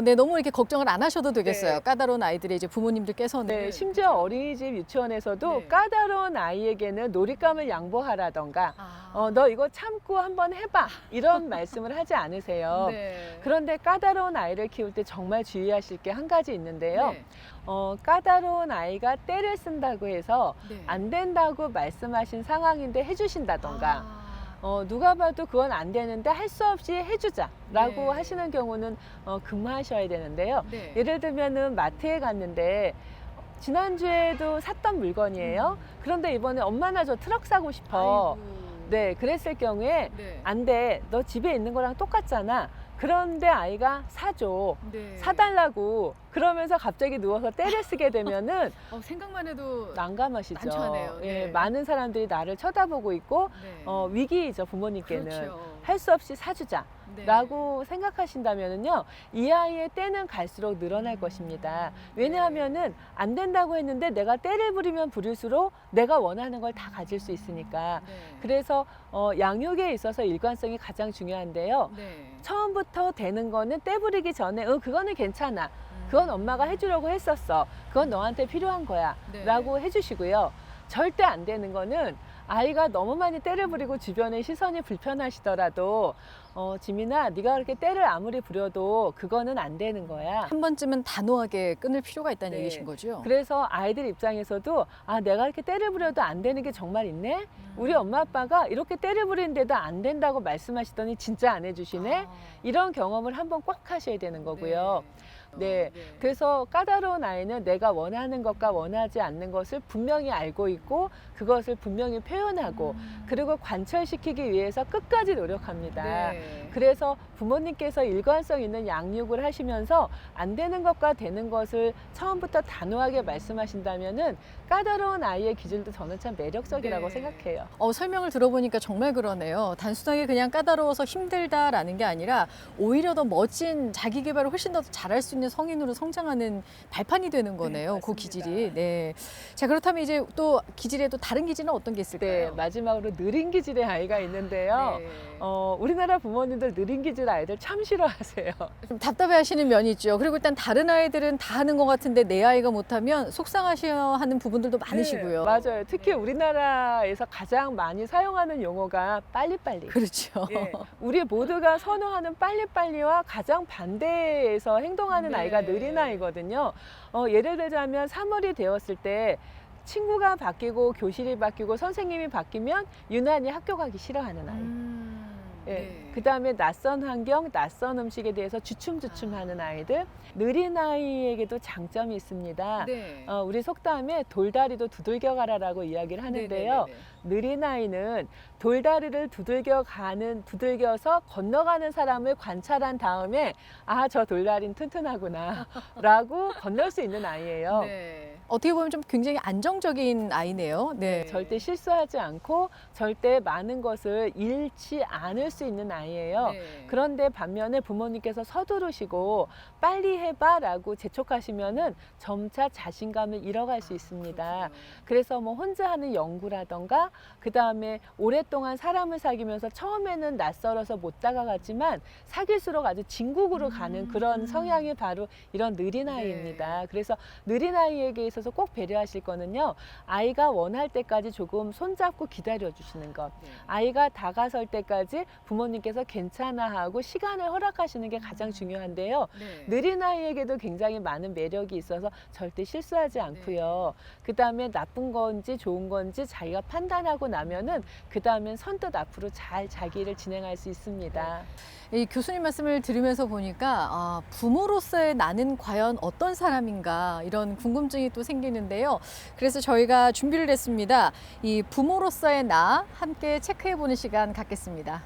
네, 너무 이렇게 걱정을 안 하셔도 되겠어요. 네. 까다로운 아이들의 이제 부모님들께서는. 네, 심지어 어린이집 유치원에서도 네. 까다로운 아이에게는 놀잇감을 양보하라던가 아. 너 이거 참고 한번 해봐 이런 말씀을 하지 않으세요. 네. 그런데 까다로운 아이를 키울 때 정말 주의하실 게 한 가지 있는데요. 네. 까다로운 아이가 때를 쓴다고 해서 네. 안 된다고 말씀하신 상황인데 해주신다던가 아. 누가 봐도 그건 안 되는데 할 수 없이 해주자라고 네. 하시는 경우는 금하셔야 되는데요. 네. 예를 들면은 마트에 갔는데 지난주에도 샀던 물건이에요. 그런데 이번에 엄마 나 저 트럭 사고 싶어. 아이고. 네, 그랬을 경우에 네. 안 돼. 너 집에 있는 거랑 똑같잖아. 그런데 아이가 사줘. 네. 사달라고 그러면서 갑자기 누워서 때를 쓰게 되면은 생각만 해도 난감하시죠. 난처하네요. 예, 네. 많은 사람들이 나를 쳐다보고 있고 네. 위기이죠 부모님께는. 그렇죠. 할 수 없이 사주자. 네. 라고 생각하신다면은요, 이 아이의 때는 갈수록 늘어날 것입니다. 왜냐하면은 안 된다고 했는데 내가 때를 부리면 부릴수록 내가 원하는 걸 다 가질 수 있으니까. 네. 그래서 양육에 있어서 일관성이 가장 중요한데요. 네. 처음부터 되는 거는 때 부리기 전에 그거는 괜찮아. 그건 엄마가 해주려고 했었어. 그건 너한테 필요한 거야. 네. 라고 해주시고요. 절대 안 되는 거는 아이가 너무 많이 때를 부리고 주변의 시선이 불편하시더라도 지민아 네가 그렇게 때를 아무리 부려도 그거는 안 되는 거야. 한 번쯤은 단호하게 끊을 필요가 있다는 네. 얘기신 거죠? 그래서 아이들 입장에서도 내가 이렇게 때를 부려도 안 되는 게 정말 있네? 우리 엄마 아빠가 이렇게 때를 부리는데도 안 된다고 말씀하시더니 진짜 안 해주시네? 이런 경험을 한번 꼭 하셔야 되는 거고요. 네. 그래서 까다로운 아이는 내가 원하는 것과 원하지 않는 것을 분명히 알고 있고 그것을 분명히 표현하고 그리고 관철시키기 위해서 끝까지 노력합니다. 네. 그래서 부모님께서 일관성 있는 양육을 하시면서 안 되는 것과 되는 것을 처음부터 단호하게 말씀하신다면은 까다로운 아이의 기질도 저는 참 매력적이라고 네. 생각해요. 설명을 들어보니까 정말 그러네요. 단순하게 그냥 까다로워서 힘들다라는 게 아니라 오히려 더 멋진 자기 개발을 훨씬 더 잘할 수 있는 성인으로 성장하는 발판이 되는 거네요. 그 맞습니다. 기질이. 네. 자, 그렇다면 이제 또 기질에도 다른 기질은 어떤 게 네, 있을까요? 마지막으로 느린 기질의 아이가 있는데요. 네. 우리나라 부모님들 느린 기질 아이들 참 싫어하세요. 좀 답답해하시는 면이 있죠. 그리고 일단 다른 아이들은 다 하는 것 같은데 내 아이가 못하면 속상하셔하는 부분들도 많으시고요. 맞아요. 특히 네. 우리나라에서 가장 많이 사용하는 용어가 빨리빨리. 그렇죠. 예. 우리 모두가 선호하는 빨리빨리와 가장 반대에서 행동하는 네. 아이가 느린 아이거든요. 예를 들자면 3월이 되었을 때 친구가 바뀌고 교실이 바뀌고 선생님이 바뀌면 유난히 학교 가기 싫어하는 아이. 네. 그 다음에 낯선 환경, 낯선 음식에 대해서 주춤주춤하는 아이들. 느린 아이에게도 장점이 있습니다. 네. 우리 속담에 돌다리도 두들겨 가라라고 이야기를 하는데요. 네네네네. 느린 아이는 돌다리를 두들겨서 건너가는 사람을 관찰한 다음에 아, 저 돌다리는 튼튼하구나 라고 건널 수 있는 아이예요. 네. 어떻게 보면 좀 굉장히 안정적인 아이네요. 네. 절대 실수하지 않고 절대 많은 것을 잃지 않을 수 있는 아이예요. 네. 그런데 반면에 부모님께서 서두르시고 빨리 해봐라고 재촉하시면은 점차 자신감을 잃어갈 수 있습니다. 그렇군요. 그래서 뭐 혼자 하는 연구라던가 그 다음에 오랫동안 사람을 사귀면서 처음에는 낯설어서 못 다가갔지만 사귈수록 아주 진국으로 가는 그런 성향이 바로 이런 느린 아이입니다. 그래서 느린 아이에게 있어서 꼭 배려하실 거는요. 아이가 원할 때까지 조금 손잡고 기다려 주시는 것. 네. 아이가 다가설 때까지 부모님께서 괜찮아 하고 시간을 허락하시는 게 가장 중요한데요. 네. 느린 아이에게도 굉장히 많은 매력이 있어서 절대 실수하지 않고요. 그 다음에 나쁜 건지 좋은 건지 자기가 판단하고 나면은 그 다음엔 선뜻 앞으로 잘 자기 일을 진행할 수 있습니다. 이 교수님 말씀을 들으면서 보니까 부모로서의 나는 과연 어떤 사람인가 이런 궁금증이 또 생기는데요. 그래서 저희가 준비를 했습니다. 이 부모로서의 나 함께 체크해보는 시간 갖겠습니다.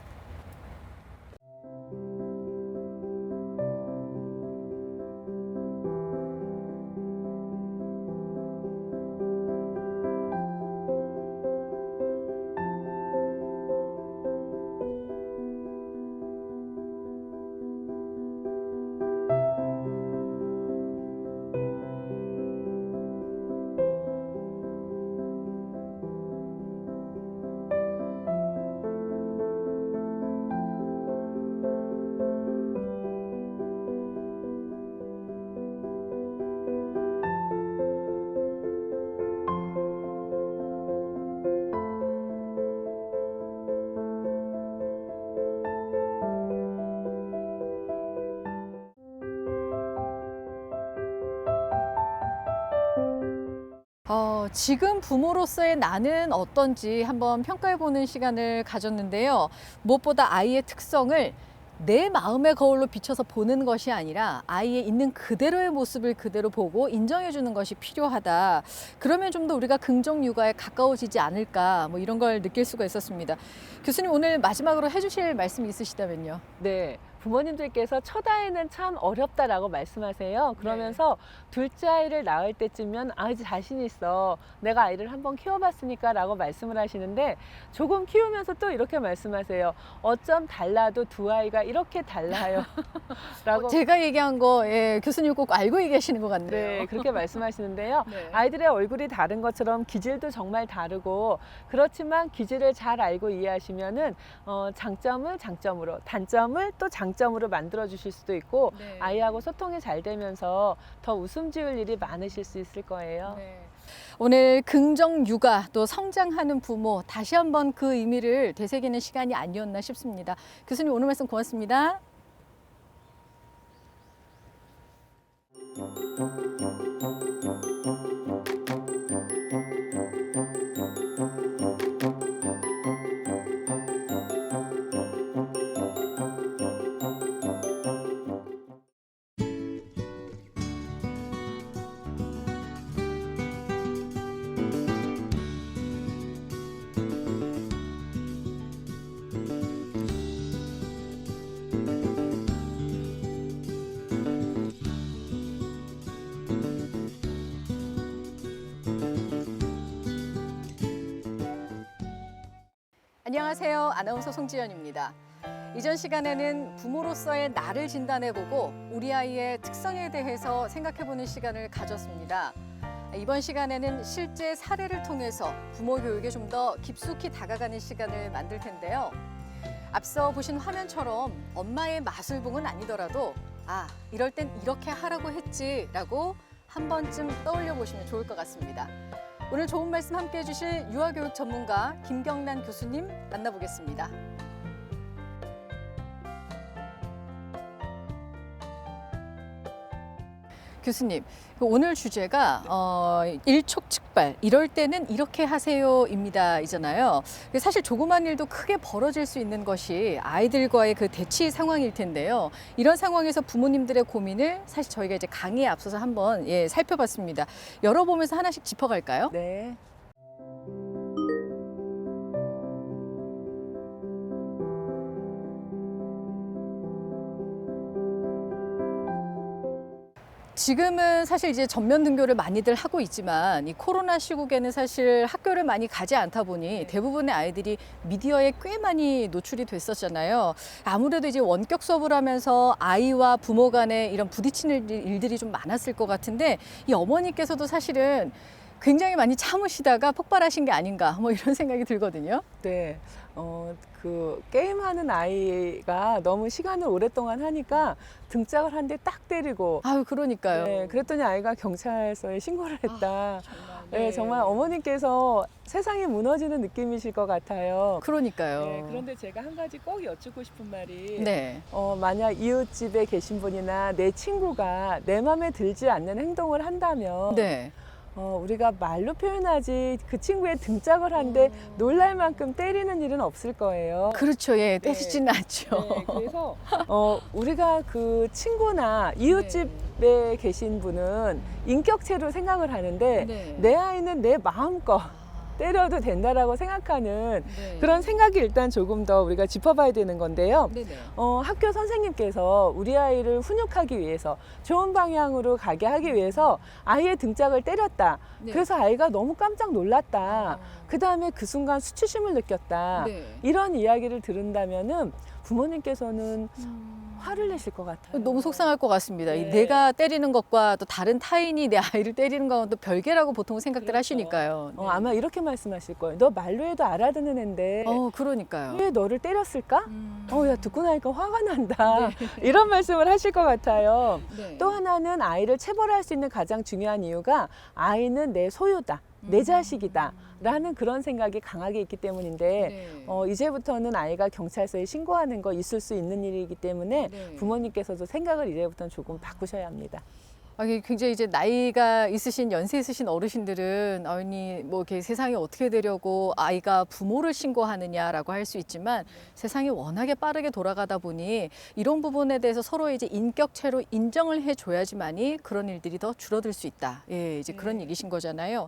지금 부모로서의 나는 어떤지 한번 평가해보는 시간을 가졌는데요. 무엇보다 아이의 특성을 내 마음의 거울로 비춰서 보는 것이 아니라 아이의 있는 그대로의 모습을 그대로 보고 인정해주는 것이 필요하다. 그러면 좀 더 우리가 긍정 육아에 가까워지지 않을까 뭐 이런 걸 느낄 수가 있었습니다. 교수님 오늘 마지막으로 해주실 말씀이 있으시다면요. 네. 부모님들께서 첫 아이는 참 어렵다라고 말씀하세요. 그러면서 둘째 아이를 낳을 때쯤면 이제 자신 있어. 내가 아이를 한번 키워봤으니까 라고 말씀을 하시는데 조금 키우면서 또 이렇게 말씀하세요. 어쩜 달라도 두 아이가 이렇게 달라요. 라고. 제가 얘기한 거 교수님 꼭 알고 얘기하시는 것 같네요. 네, 그렇게 말씀하시는데요. 네. 아이들의 얼굴이 다른 것처럼 기질도 정말 다르고 그렇지만 기질을 잘 알고 이해하시면은 장점을 장점으로, 단점을 또 장점으로 만들어 주실 수도 있고 네. 아이하고 소통이 잘 되면서 더 웃음 지을 일이 많으실 수 있을 거예요. 네. 오늘 긍정 육아 또 성장하는 부모 다시 한번 그 의미를 되새기는 시간이 아니었나 싶습니다. 교수님 오늘 말씀 고맙습니다. 안녕하세요. 아나운서 송지연입니다. 이전 시간에는 부모로서의 나를 진단해보고 우리 아이의 특성에 대해서 생각해보는 시간을 가졌습니다. 이번 시간에는 실제 사례를 통해서 부모 교육에 좀 더 깊숙이 다가가는 시간을 만들 텐데요. 앞서 보신 화면처럼 엄마의 마술봉은 아니더라도 이럴 땐 이렇게 하라고 했지라고 한 번쯤 떠올려 보시면 좋을 것 같습니다. 오늘 좋은 말씀 함께 해주실 유아교육 전문가 김경란 교수님 만나보겠습니다. 교수님, 오늘 주제가 일촉즉발, 이럴 때는 이렇게 하세요입니다 이잖아요. 사실 조그만 일도 크게 벌어질 수 있는 것이 아이들과의 그 대치 상황일 텐데요. 이런 상황에서 부모님들의 고민을 사실 저희가 이제 강의에 앞서서 한번 살펴봤습니다. 열어보면서 하나씩 짚어갈까요? 네. 지금은 사실 이제 전면 등교를 많이들 하고 있지만 이 코로나 시국에는 사실 학교를 많이 가지 않다 보니 대부분의 아이들이 미디어에 꽤 많이 노출이 됐었잖아요. 아무래도 이제 원격 수업을 하면서 아이와 부모 간에 이런 부딪히는 일들이 좀 많았을 것 같은데 이 어머니께서도 사실은 굉장히 많이 참으시다가 폭발하신 게 아닌가 뭐 이런 생각이 들거든요. 네. 그 게임하는 아이가 너무 시간을 오랫동안 하니까 등짝을 한 대 딱 때리고. 그러니까요. 네, 그랬더니 아이가 경찰서에 신고를 했다. 정말. 네, 정말 어머님께서 세상이 무너지는 느낌이실 것 같아요. 그러니까요. 네, 그런데 제가 한 가지 꼭 여쭙고 싶은 말이 네. 만약 이웃집에 계신 분이나 내 친구가 내 맘에 들지 않는 행동을 한다면 네. 우리가 말로 표현하지 그 친구의 등짝을 한데 놀랄 만큼 때리는 일은 없을 거예요. 그렇죠. 때리지는 않죠. 네, 그래서 우리가 그 친구나 이웃집에 계신 분은 인격체로 생각을 하는데 네. 내 아이는 내 마음껏 때려도 된다라고 생각하는 네. 그런 생각이 일단 조금 더 우리가 짚어봐야 되는 건데요. 네네. 학교 선생님께서 우리 아이를 훈육하기 위해서 좋은 방향으로 가게 하기 위해서 아이의 등짝을 때렸다. 네. 그래서 아이가 너무 깜짝 놀랐다. 그 다음에 그 순간 수치심을 느꼈다. 네. 이런 이야기를 들은다면은 부모님께서는 화를 내실 것 같아요. 너무 속상할 것 같습니다. 네. 내가 때리는 것과 또 다른 타인이 내 아이를 때리는 거와는 또 별개라고 보통 생각들 그렇죠. 하시니까요. 네. 아마 이렇게 말씀하실 거예요. 너 말로 해도 알아듣는 앤데 그러니까요. 왜 너를 때렸을까? 야, 듣고 나니까 화가 난다. 네. 이런 말씀을 하실 것 같아요. 네. 또 하나는 아이를 체벌할 수 있는 가장 중요한 이유가 아이는 내 소유다, 내 자식이다 라는 그런 생각이 강하게 있기 때문인데 네. 이제부터는 아이가 경찰서에 신고하는 거 있을 수 있는 일이기 때문에 네. 부모님께서도 생각을 이제부터는 조금 바꾸셔야 합니다. 이게 굉장히 이제 나이가 있으신 연세 있으신 어르신들은 뭐 이렇게 세상이 어떻게 되려고 아이가 부모를 신고하느냐라고 할 수 있지만 세상이 워낙에 빠르게 돌아가다 보니 이런 부분에 대해서 서로 이제 인격체로 인정을 해줘야지만이 그런 일들이 더 줄어들 수 있다. 이제 그런 얘기신 거잖아요.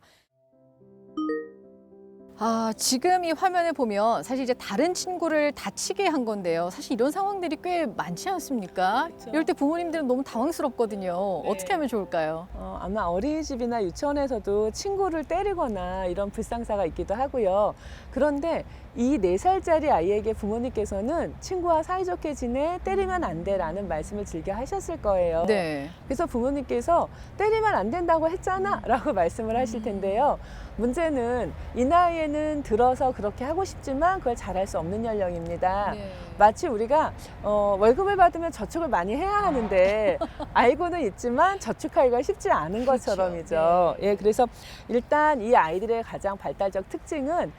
지금 이 화면에 보면 사실 이제 다른 친구를 다치게 한 건데요. 사실 이런 상황들이 꽤 많지 않습니까? 그렇죠. 이럴 때 부모님들은 너무 당황스럽거든요. 네. 어떻게 하면 좋을까요? 아마 어린이집이나 유치원에서도 친구를 때리거나 이런 불상사가 있기도 하고요. 그런데 이 4살짜리 아이에게 부모님께서는 친구와 사이좋게 지내, 때리면 안 돼라는 말씀을 즐겨 하셨을 거예요. 네. 그래서 부모님께서 때리면 안 된다고 했잖아 라고 말씀을 하실 텐데요. 문제는 이 나이에는 들어서 그렇게 하고 싶지만 그걸 잘할 수 없는 연령입니다. 네. 마치 우리가 월급을 받으면 저축을 많이 해야 하는데 알고는 있지만 저축하기가 쉽지 않은 것처럼이죠. 네. 그래서 일단 이 아이들의 가장 발달적 특징은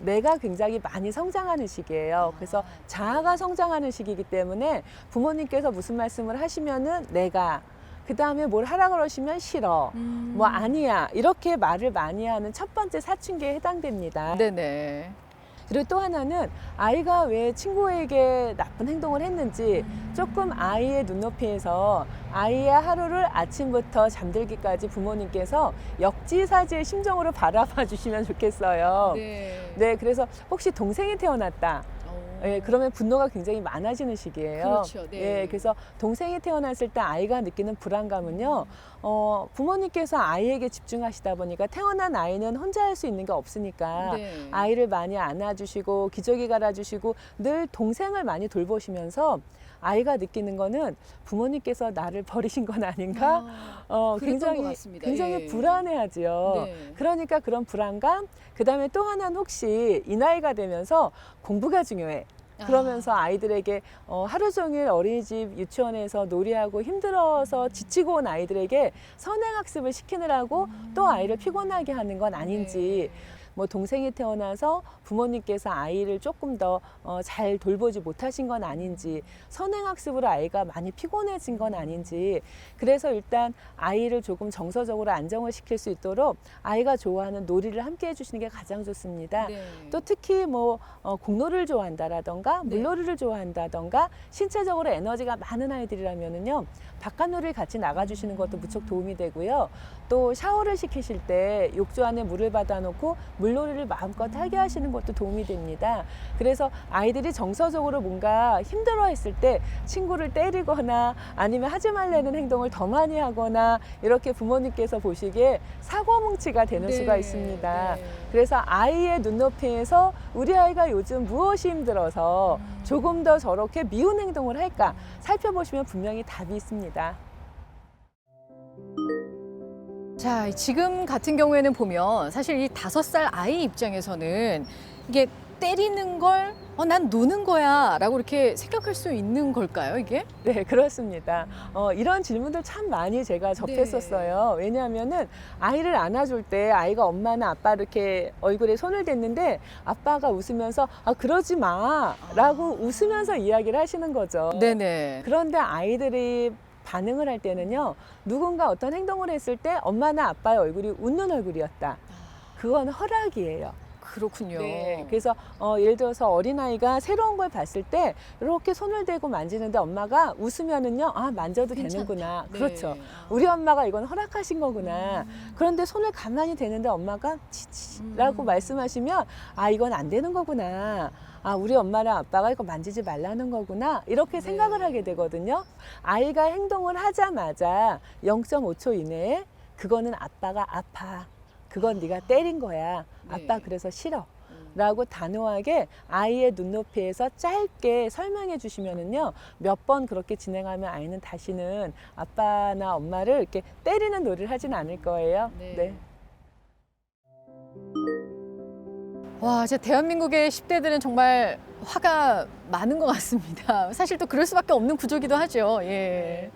내가 굉장히 많이 성장하는 시기예요. 그래서 자아가 성장하는 시기이기 때문에 부모님께서 무슨 말씀을 하시면은 내가 그 다음에 뭘 하라 그러시면 싫어, 뭐 아니야 이렇게 말을 많이 하는 첫 번째 사춘기에 해당됩니다. 네네. 그리고 또 하나는 아이가 왜 친구에게 나쁜 행동을 했는지 조금 아이의 눈높이에서 아이의 하루를 아침부터 잠들기까지 부모님께서 역지사지의 심정으로 바라봐 주시면 좋겠어요. 네. 네, 그래서 혹시 동생이 태어났다. 예, 그러면 분노가 굉장히 많아지는 시기예요. 그렇죠. 네. 예, 그래서 동생이 태어났을 때 아이가 느끼는 불안감은요, 부모님께서 아이에게 집중하시다 보니까 태어난 아이는 혼자 할 수 있는 게 없으니까 네. 아이를 많이 안아주시고 기저귀 갈아주시고 늘 동생을 많이 돌보시면서 아이가 느끼는 거는 부모님께서 나를 버리신 건 아닌가? 그랬던 것 굉장히 같습니다. 굉장히 예. 불안해하지요. 네. 그러니까 그런 불안감, 그다음에 또 하나는 혹시 이 나이가 되면서 공부가 중요해. 그러면서 아이들에게 하루 종일 어린이집, 유치원에서 놀이하고 힘들어서 지치고 온 아이들에게 선행학습을 시키느라고 또 아이를 피곤하게 하는 건 아닌지, 네. 뭐 동생이 태어나서 부모님께서 아이를 조금 더 잘 돌보지 못하신 건 아닌지, 선행학습으로 아이가 많이 피곤해진 건 아닌지, 그래서 일단 아이를 조금 정서적으로 안정을 시킬 수 있도록 아이가 좋아하는 놀이를 함께 해주시는 게 가장 좋습니다. 네. 또 특히 뭐 공놀이를 좋아한다라던가 네. 물놀이를 좋아한다던가 신체적으로 에너지가 많은 아이들이라면은요, 바깥놀이를 같이 나가주시는 것도 무척 도움이 되고요. 또 샤워를 시키실 때 욕조 안에 물을 받아놓고 물놀이를 마음껏 하게 하시는 것도 도움이 됩니다. 그래서 아이들이 정서적으로 뭔가 힘들어했을 때 친구를 때리거나 아니면 하지 말라는 행동을 더 많이 하거나 이렇게 부모님께서 보시기에 사고뭉치가 되는 네. 수가 있습니다. 네. 그래서 아이의 눈높이에서 우리 아이가 요즘 무엇이 힘들어서 조금 더 저렇게 미운 행동을 할까 살펴보시면 분명히 답이 있습니다. 자, 지금 같은 경우에는 보면 사실 이 5살 아이 입장에서는 이게 때리는 걸 난 노는 거야 라고 이렇게 생각할 수 있는 걸까요, 이게? 네, 그렇습니다. 이런 질문들 참 많이 제가 접했었어요. 왜냐하면은 아이를 안아줄 때 아이가 엄마나 아빠 이렇게 얼굴에 손을 댔는데 아빠가 웃으면서 그러지 마 라고 웃으면서 이야기를 하시는 거죠. 네네. 그런데 아이들이 반응을 할 때는요, 누군가 어떤 행동을 했을 때 엄마나 아빠의 얼굴이 웃는 얼굴이었다. 그건 허락이에요. 그렇군요. 네, 그래서 예를 들어서 어린아이가 새로운 걸 봤을 때 이렇게 손을 대고 만지는데 엄마가 웃으면은요, 만져도 괜찮다. 되는구나. 네. 그렇죠. 우리 엄마가 이건 허락하신 거구나. 그런데 손을 가만히 대는데 엄마가 치치라고 말씀하시면 이건 안 되는 거구나. 우리 엄마랑 아빠가 이거 만지지 말라는 거구나. 이렇게 네. 생각을 하게 되거든요. 아이가 행동을 하자마자 0.5초 이내에 그거는 아빠가 아파. 그건 네가 때린 거야. 아빠 네. 그래서 싫어. 라고 단호하게 아이의 눈높이에서 짧게 설명해 주시면은요, 몇 번 그렇게 진행하면 아이는 다시는 아빠나 엄마를 이렇게 때리는 놀이를 하진 않을 거예요. 네. 네. 와, 진짜 대한민국의 10대들은 정말 화가 많은 것 같습니다. 사실 또 그럴 수밖에 없는 구조기도 하죠. 예.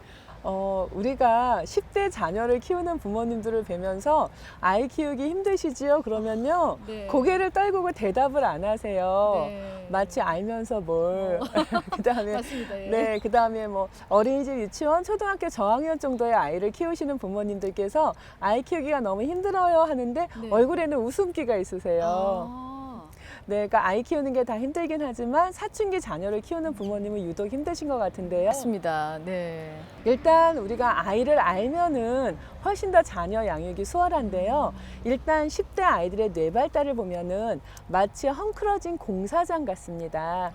우리가 10대 자녀를 키우는 부모님들을 뵈면서 아이 키우기 힘드시지요? 그러면요, 네. 고개를 떨구고 대답을 안 하세요. 네. 마치 알면서 뭘. 그다음에 맞습니다. 예. 네, 그다음에 뭐 어린이집, 유치원, 초등학교 저학년 정도의 아이를 키우시는 부모님들께서 아이 키우기가 너무 힘들어요 하는데 네. 얼굴에는 웃음기가 있으세요. 네, 그러니까 아이 키우는 게 다 힘들긴 하지만 사춘기 자녀를 키우는 부모님은 유독 힘드신 것 같은데요. 맞습니다. 네. 일단 우리가 아이를 알면은 훨씬 더 자녀 양육이 수월한데요. 일단 10대 아이들의 뇌 발달을 보면은 마치 헝클어진 공사장 같습니다.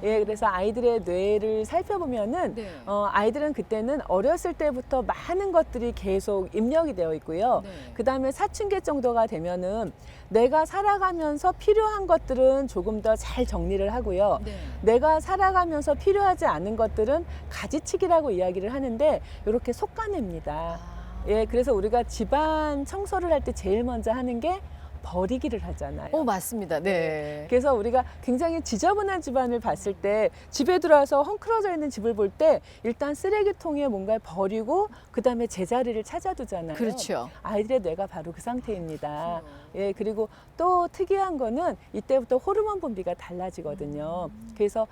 예, 그래서 아이들의 뇌를 살펴보면은 네. 아이들은 그때는 어렸을 때부터 많은 것들이 계속 입력이 되어 있고요. 네. 그다음에 사춘기 정도가 되면은 내가 살아가면서 필요한 것들은 조금 더 잘 정리를 하고요. 네. 내가 살아가면서 필요하지 않은 것들은 가지치기라고 이야기를 하는데 이렇게 솎아냅니다. 예, 그래서 우리가 집안 청소를 할 때 제일 먼저 하는 게 버리기를 하잖아요. 맞습니다. 네. 그래서 우리가 굉장히 지저분한 집안을 봤을 때 집에 들어와서 헝클어져 있는 집을 볼 때 일단 쓰레기통에 뭔가를 버리고 그다음에 제자리를 찾아두잖아요. 그렇죠. 아이들의 뇌가 바로 그 상태입니다. 예, 그리고 또 특이한 거는 이때부터 호르몬 분비가 달라지거든요. 그래서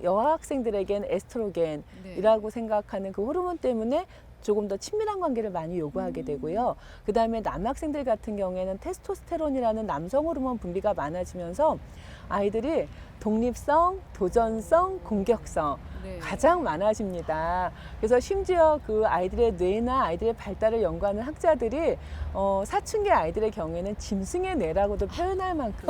여학생들에겐 에스트로겐이라고 생각하는 그 호르몬 때문에 조금 더 친밀한 관계를 많이 요구하게 되고요. 그다음에 남학생들 같은 경우에는 테스토스테론이라는 남성 호르몬 분비가 많아지면서 아이들이 독립성, 도전성, 공격성 네. 가장 많아집니다. 그래서 심지어 그 아이들의 뇌나 아이들의 발달을 연구하는 학자들이 사춘기 아이들의 경우에는 짐승의 뇌라고도 표현할 만큼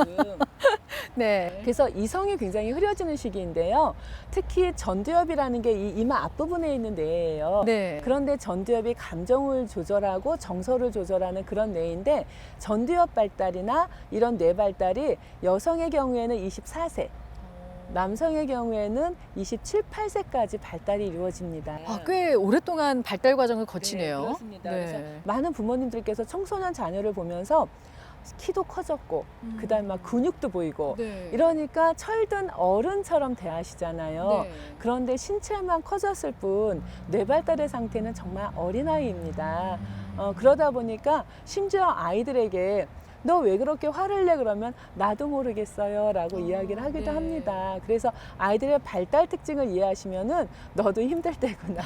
네. 그래서 이성이 굉장히 흐려지는 시기인데요. 특히 전두엽이라는 게 이 이마 앞부분에 있는 뇌예요. 네. 그런데 전두엽이 감정을 조절하고 정서를 조절하는 그런 뇌인데 전두엽 발달이나 이런 뇌 발달이 여성의 경우에는 24세, 남성의 경우에는 27, 8세까지 발달이 이루어집니다. 아, 꽤 오랫동안 발달 과정을 거치네요. 네, 그렇습니다. 그래서 많은 부모님들께서 청소년 자녀를 보면서 키도 커졌고 그다음에 막 근육도 보이고 네. 이러니까 철든 어른처럼 대하시잖아요. 네. 그런데 신체만 커졌을 뿐 뇌 발달의 상태는 정말 어린아이입니다. 그러다 보니까 심지어 아이들에게 너 왜 그렇게 화를 내? 그러면 나도 모르겠어요 라고 이야기를 하기도 네. 합니다. 그래서 아이들의 발달 특징을 이해하시면은 너도 힘들 때구나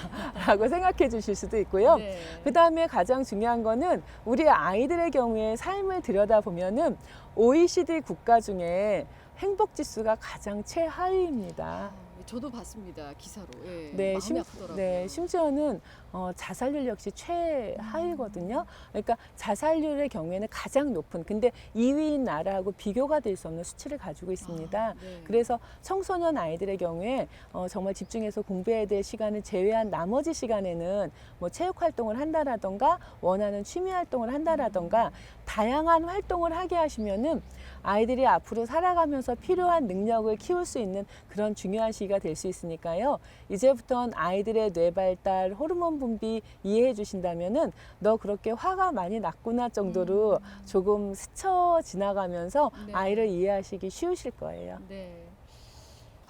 라고 생각해 주실 수도 있고요. 네. 그 다음에 가장 중요한 거는 우리 아이들의 경우에 삶을 들여다보면은 OECD 국가 중에 행복 지수가 가장 최하위입니다. 저도 봤습니다. 기사로. 예. 네, 마음이 아프더라고요. 네, 심지어는 자살률 역시 최하위거든요. 그러니까 자살률의 경우에는 가장 높은, 근데 2위인 나라하고 비교가 될 수 없는 수치를 가지고 있습니다. 네. 그래서 청소년 아이들의 경우에 정말 집중해서 공부해야 될 시간을 제외한 나머지 시간에는 뭐 체육 활동을 한다라던가 원하는 취미 활동을 한다라던가 다양한 활동을 하게 하시면은 아이들이 앞으로 살아가면서 필요한 능력을 키울 수 있는 그런 중요한 시기가 될 수 있으니까요. 이제부터는 아이들의 뇌 발달, 호르몬 분비 이해해 주신다면은 너 그렇게 화가 많이 났구나 정도로 조금 스쳐 지나가면서 네. 아이를 이해하시기 쉬우실 거예요. 네.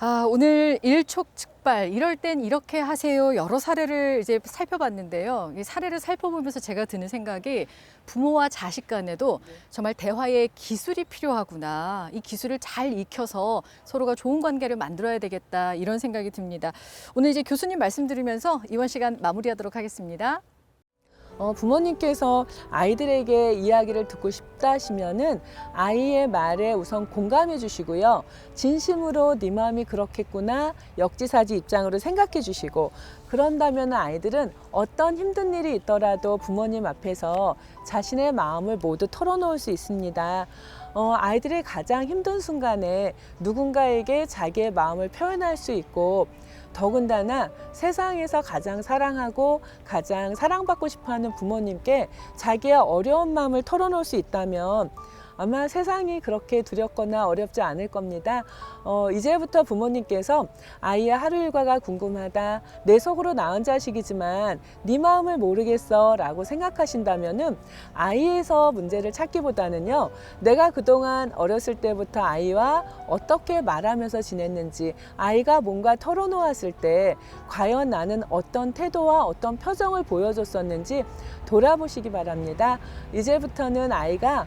아, 오늘 일촉즉발, 이럴 땐 이렇게 하세요. 여러 사례를 이제 살펴봤는데요. 이 사례를 살펴보면서 제가 드는 생각이 부모와 자식 간에도 정말 대화의 기술이 필요하구나. 이 기술을 잘 익혀서 서로가 좋은 관계를 만들어야 되겠다. 이런 생각이 듭니다. 오늘 이제 교수님 말씀 들으면서 이번 시간 마무리하도록 하겠습니다. 부모님께서 아이들에게 이야기를 듣고 싶다 하시면은 아이의 말에 우선 공감해 주시고요. 진심으로 네 마음이 그렇겠구나 역지사지 입장으로 생각해 주시고 그런다면 아이들은 어떤 힘든 일이 있더라도 부모님 앞에서 자신의 마음을 모두 털어놓을 수 있습니다. 아이들이 가장 힘든 순간에 누군가에게 자기의 마음을 표현할 수 있고 더군다나 세상에서 가장 사랑하고 가장 사랑받고 싶어하는 부모님께 자기의 어려운 마음을 털어놓을 수 있다면 아마 세상이 그렇게 두렵거나 어렵지 않을 겁니다. 이제부터 부모님께서 아이의 하루 일과가 궁금하다. 내 속으로 낳은 자식이지만 네 마음을 모르겠어 라고 생각하신다면은 아이에서 문제를 찾기보다는요. 내가 그동안 어렸을 때부터 아이와 어떻게 말하면서 지냈는지 아이가 뭔가 털어놓았을 때 과연 나는 어떤 태도와 어떤 표정을 보여줬었는지 돌아보시기 바랍니다. 이제부터는 아이가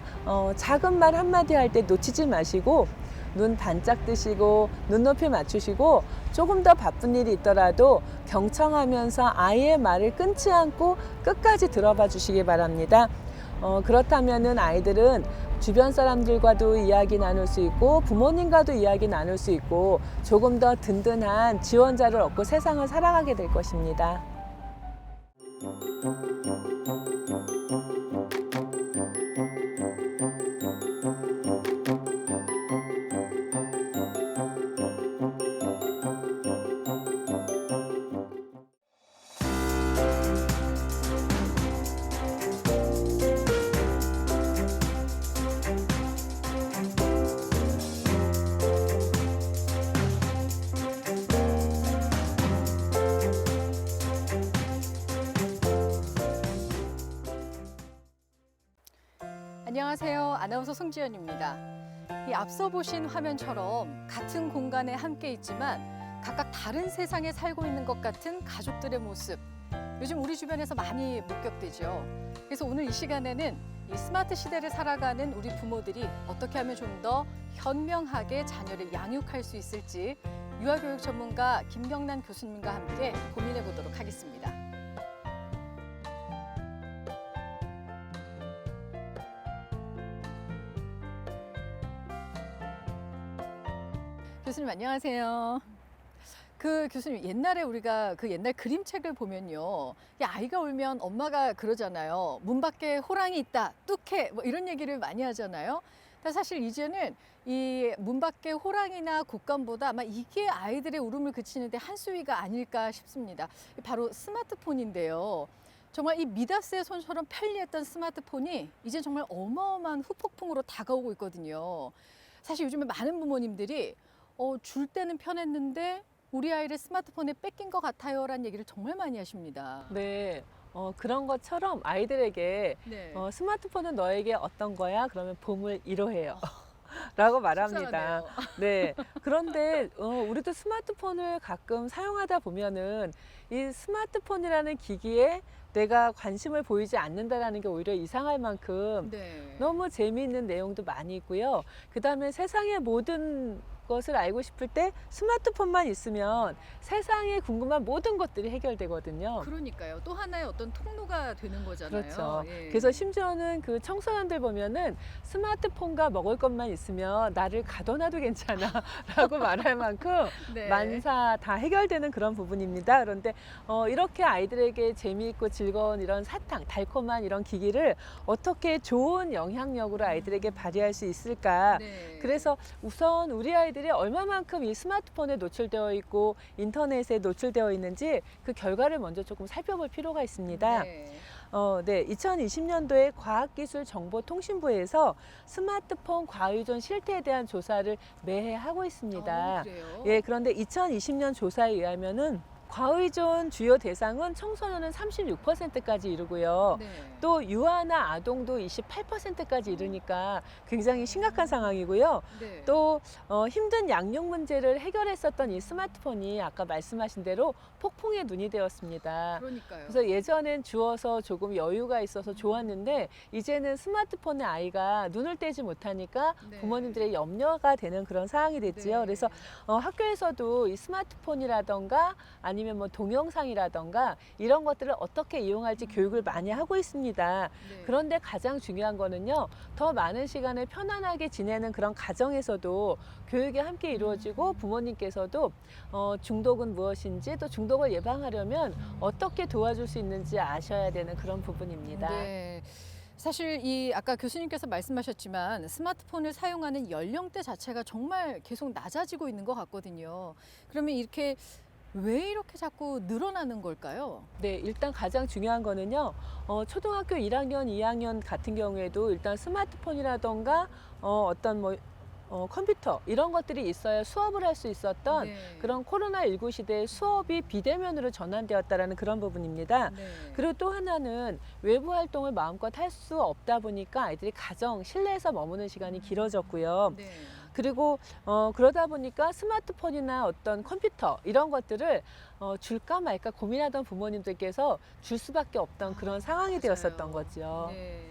작은 말 한마디 할 때 놓치지 마시고 눈 반짝 뜨시고 눈높이 맞추시고 조금 더 바쁜 일이 있더라도 경청하면서 아이의 말을 끊지 않고 끝까지 들어봐 주시기 바랍니다. 그렇다면은 아이들은 주변 사람들과도 이야기 나눌 수 있고 부모님과도 이야기 나눌 수 있고 조금 더 든든한 지원자를 얻고 세상을 살아가게 될 것입니다. 안녕하세요. 아나운서 송지연입니다. 이 앞서 보신 화면처럼 같은 공간에 함께 있지만 각각 다른 세상에 살고 있는 것 같은 가족들의 모습. 요즘 우리 주변에서 많이 목격되죠. 그래서 오늘 이 시간에는 이 스마트 시대를 살아가는 우리 부모들이 어떻게 하면 좀 더 현명하게 자녀를 양육할 수 있을지 유아교육 전문가 김경란 교수님과 함께 고민해 보도록 하겠습니다. 교수님 안녕하세요. 그 교수님 옛날에 우리가 그 옛날 그림책을 보면요, 이 아이가 울면 엄마가 그러잖아요. 문 밖에 호랑이 있다, 뚝해, 뭐 이런 얘기를 많이 하잖아요. 근데 사실 이제는 이 문 밖의 호랑이나 곶감보다 아마 이게 아이들의 울음을 그치는데 한 수위가 아닐까 싶습니다. 바로 스마트폰인데요. 정말 이 미다스의 손처럼 편리했던 스마트폰이 이제 정말 어마어마한 후폭풍으로 다가오고 있거든요. 사실 요즘에 많은 부모님들이 줄 때는 편했는데 우리 아이를 스마트폰에 뺏긴 것 같아요라는 얘기를 정말 많이 하십니다. 네. 그런 것처럼 아이들에게 네. 스마트폰은 너에게 어떤 거야? 그러면 보물 1호예요. 라고 말합니다. 속상하네요. 네. 그런데 우리도 스마트폰을 가끔 사용하다 보면은 이 스마트폰이라는 기기에 내가 관심을 보이지 않는다라는 게 오히려 이상할 만큼 네. 너무 재미있는 내용도 많이 있고요. 그다음에 세상의 모든 것을 알고 싶을 때 스마트폰만 있으면 세상에 궁금한 모든 것들이 해결되거든요. 그러니까요. 또 하나의 어떤 통로가 되는 거잖아요. 그렇죠. 예. 그래서 심지어는 그 청소년들 보면은 스마트폰과 먹을 것만 있으면 나를 가둬놔도 괜찮아라고 말할 만큼 네. 만사 다 해결되는 그런 부분입니다. 그런데 이렇게 아이들에게 재미있고 즐거운 이런 사탕, 달콤한 이런 기기를 어떻게 좋은 영향력으로 아이들에게 발휘할 수 있을까? 네. 그래서 우선 우리 아이들이 얼마만큼 이 스마트폰에 노출되어 있고 인터넷에 노출되어 있는지 그 결과를 먼저 조금 살펴볼 필요가 있습니다. 네. 네, 2020년도에 과학기술정보통신부에서 스마트폰 과의존 실태에 대한 조사를 매해 하고 있습니다. 그래요? 예, 그런데 2020년 조사에 의하면은 과의존 주요 대상은 청소년은 36%까지 이르고요. 네. 또 유아나 아동도 28%까지 이르니까 굉장히 심각한 상황이고요. 네. 또 힘든 양육 문제를 해결했었던 이 스마트폰이 아까 말씀하신 대로 폭풍의 눈이 되었습니다. 그러니까요. 그래서 예전엔 주어서 조금 여유가 있어서 좋았는데 이제는 스마트폰에 아이가 눈을 떼지 못하니까 네. 부모님들의 염려가 되는 그런 상황이 됐지요. 네. 그래서 학교에서도 이 스마트폰이라던가 아니면 뭐 동영상이라던가 이런 것들을 어떻게 이용할지 교육을 많이 하고 있습니다. 네. 그런데 가장 중요한 거는요, 더 많은 시간을 편안하게 지내는 그런 가정에서도 교육이 함께 이루어지고 부모님께서도 중독은 무엇인지 또 중독을 예방하려면 어떻게 도와줄 수 있는지 아셔야 되는 그런 부분입니다. 네. 사실 이 아까 교수님께서 말씀하셨지만 스마트폰을 사용하는 연령대 자체가 정말 계속 낮아지고 있는 것 같거든요. 그러면 이렇게 왜 이렇게 자꾸 늘어나는 걸까요? 네, 일단 가장 중요한 거는요, 초등학교 1학년, 2학년 같은 경우에도 일단 스마트폰이라던가 어떤 뭐 컴퓨터 이런 것들이 있어야 수업을 할 수 있었던 네. 그런 코로나19 시대에 수업이 비대면으로 전환되었다라는 그런 부분입니다. 네. 그리고 또 하나는 외부 활동을 마음껏 할 수 없다 보니까 아이들이 가정, 실내에서 머무는 시간이 길어졌고요. 네. 그리고 그러다 보니까 스마트폰이나 어떤 컴퓨터 이런 것들을 줄까 말까 고민하던 부모님들께서 줄 수밖에 없던 그런 상황이 맞아요. 되었었던 거죠. 네.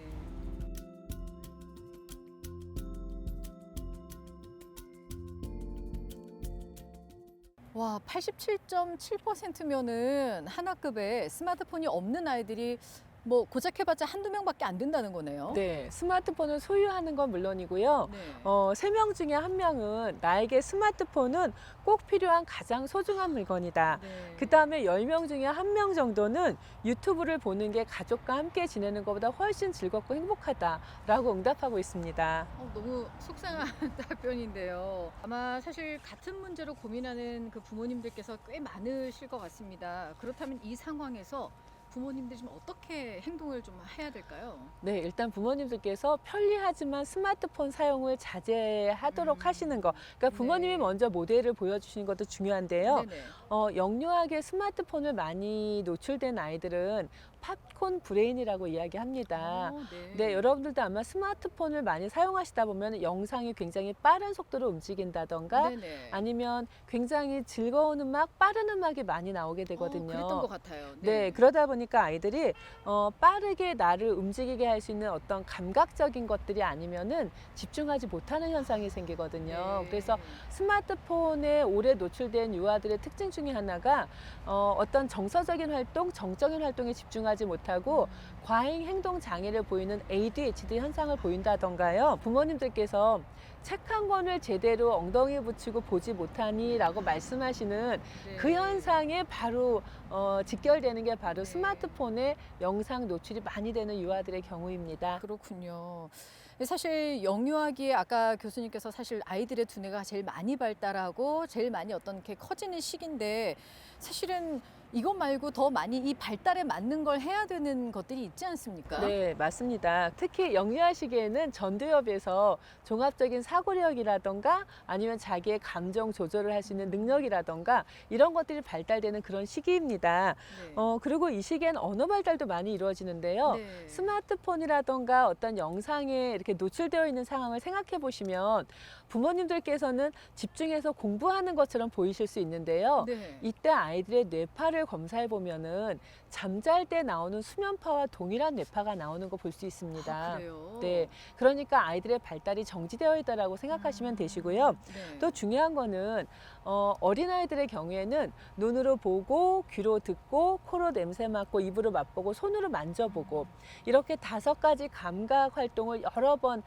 와, 87.7%면은 한 학급에 스마트폰이 없는 아이들이 뭐 고작 해봤자 한두 명밖에 안 된다는 거네요. 네, 스마트폰을 소유하는 건 물론이고요. 네. 3명 중에 1명은 나에게 스마트폰은 꼭 필요한 가장 소중한 물건이다. 네. 그 다음에 10명 중에 1명 정도는 유튜브를 보는 게 가족과 함께 지내는 것보다 훨씬 즐겁고 행복하다라고 응답하고 있습니다. 너무 속상한 답변인데요. 아마 사실 같은 문제로 고민하는 그 부모님들께서 꽤 많으실 것 같습니다. 그렇다면 이 상황에서 부모님들이 좀 어떻게 행동을 좀 해야 될까요? 네, 일단 부모님들께서 편리하지만 스마트폰 사용을 자제하도록 하시는 거. 그러니까 부모님이 네. 먼저 모델을 보여주시는 것도 중요한데요. 네네. 영유아하게 스마트폰을 많이 노출된 아이들은 팝콘 브레인이라고 이야기합니다. 네. 네, 여러분들도 아마 스마트폰을 많이 사용하시다 보면 영상이 굉장히 빠른 속도로 움직인다던가 네네. 아니면 굉장히 즐거운 음악, 빠른 음악이 많이 나오게 되거든요. 그랬던 것 같아요. 네, 그러다 보니까 아이들이 빠르게 나를 움직이게 할 수 있는 어떤 감각적인 것들이 아니면은 집중하지 못하는 현상이 생기거든요. 네. 그래서 스마트폰에 오래 노출된 유아들의 특징 중에 하나가 어떤 정서적인 활동, 정적인 활동에 집중하지 못하고 과잉 행동 장애를 보이는 ADHD 현상을 보인다던가요. 부모님들께서 책 한 권을 제대로 엉덩이에 붙이고 보지 못하니 라고 말씀하시는 네. 그 현상에 바로 직결되는 게 바로 네. 스마트폰에 영상 노출이 많이 되는 유아들의 경우입니다. 그렇군요. 사실 영유아기에 아까 교수님께서 사실 아이들의 두뇌가 제일 많이 발달하고 제일 많이 어떤 이렇게 커지는 시기인데 사실은 이것 말고 더 많이 이 발달에 맞는 걸 해야 되는 것들이 있지 않습니까? 네, 맞습니다. 특히 영유아 시기에는 전두엽에서 종합적인 사고력이라던가 아니면 자기의 감정 조절을 할 수 있는 능력이라던가 이런 것들이 발달되는 그런 시기입니다. 네. 그리고 이 시기엔 언어 발달도 많이 이루어지는데요. 네. 스마트폰이라던가 어떤 영상에 이렇게 노출되어 있는 상황을 생각해 보시면 부모님들께서는 집중해서 공부하는 것처럼 보이실 수 있는데요. 네. 이때 아이들의 뇌파를 검사해 보면은 잠잘 때 나오는 수면파와 동일한 뇌파가 나오는 거 볼 수 있습니다. 아, 그래요? 네, 그러니까 아이들의 발달이 정지되어 있다라고 생각하시면 되시고요. 네. 또 중요한 거는 어린아이들의 경우에는 눈으로 보고 귀로 듣고 코로 냄새 맡고 입으로 맛보고 손으로 만져보고 이렇게 5가지 감각 활동을 여러 번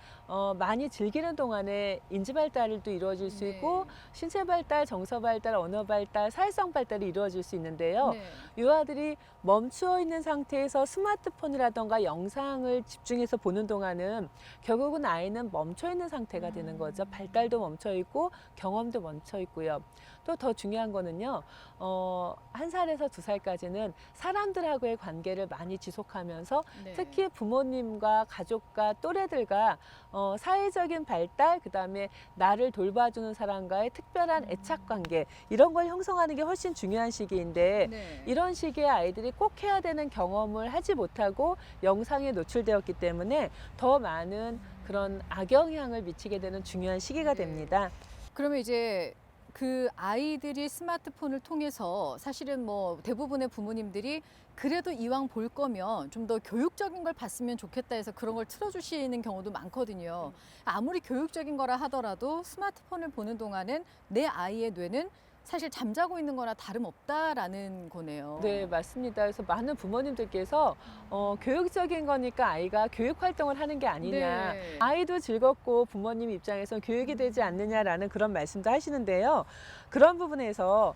많이 즐기는 동안에 인지 발달도 이루어질 수 있고 신체 발달, 정서 발달, 언어 발달, 사회성 발달이 이루어질 수 있는데요. 네. 이 아들이 멈추어 있는 상태에서 스마트폰이라던가 영상을 집중해서 보는 동안은 결국은 아이는 멈춰 있는 상태가 되는 거죠. 발달도 멈춰 있고 경험도 멈춰 있고요. 또 더 중요한 거는요. 1살에서 2살까지는 사람들하고의 관계를 많이 지속하면서 네. 특히 부모님과 가족과 또래들과 사회적인 발달, 그다음에 나를 돌봐주는 사람과의 특별한 애착 관계 이런 걸 형성하는 게 훨씬 중요한 시기인데 네. 이런 시기에 아이들이 꼭 해야 되는 경험을 하지 못하고 영상에 노출되었기 때문에 더 많은 그런 악영향을 미치게 되는 중요한 시기가 네. 됩니다. 그러면 이제 그 아이들이 스마트폰을 통해서 사실은 뭐 대부분의 부모님들이 그래도 이왕 볼 거면 좀 더 교육적인 걸 봤으면 좋겠다 해서 그런 걸 틀어주시는 경우도 많거든요. 아무리 교육적인 거라 하더라도 스마트폰을 보는 동안은 내 아이의 뇌는 사실 잠자고 있는 거나 다름없다라는 거네요. 네, 맞습니다. 그래서 많은 부모님들께서 교육적인 거니까 아이가 교육 활동을 하는 게 아니냐. 네. 아이도 즐겁고 부모님 입장에서 교육이 되지 않느냐라는 그런 말씀도 하시는데요. 그런 부분에서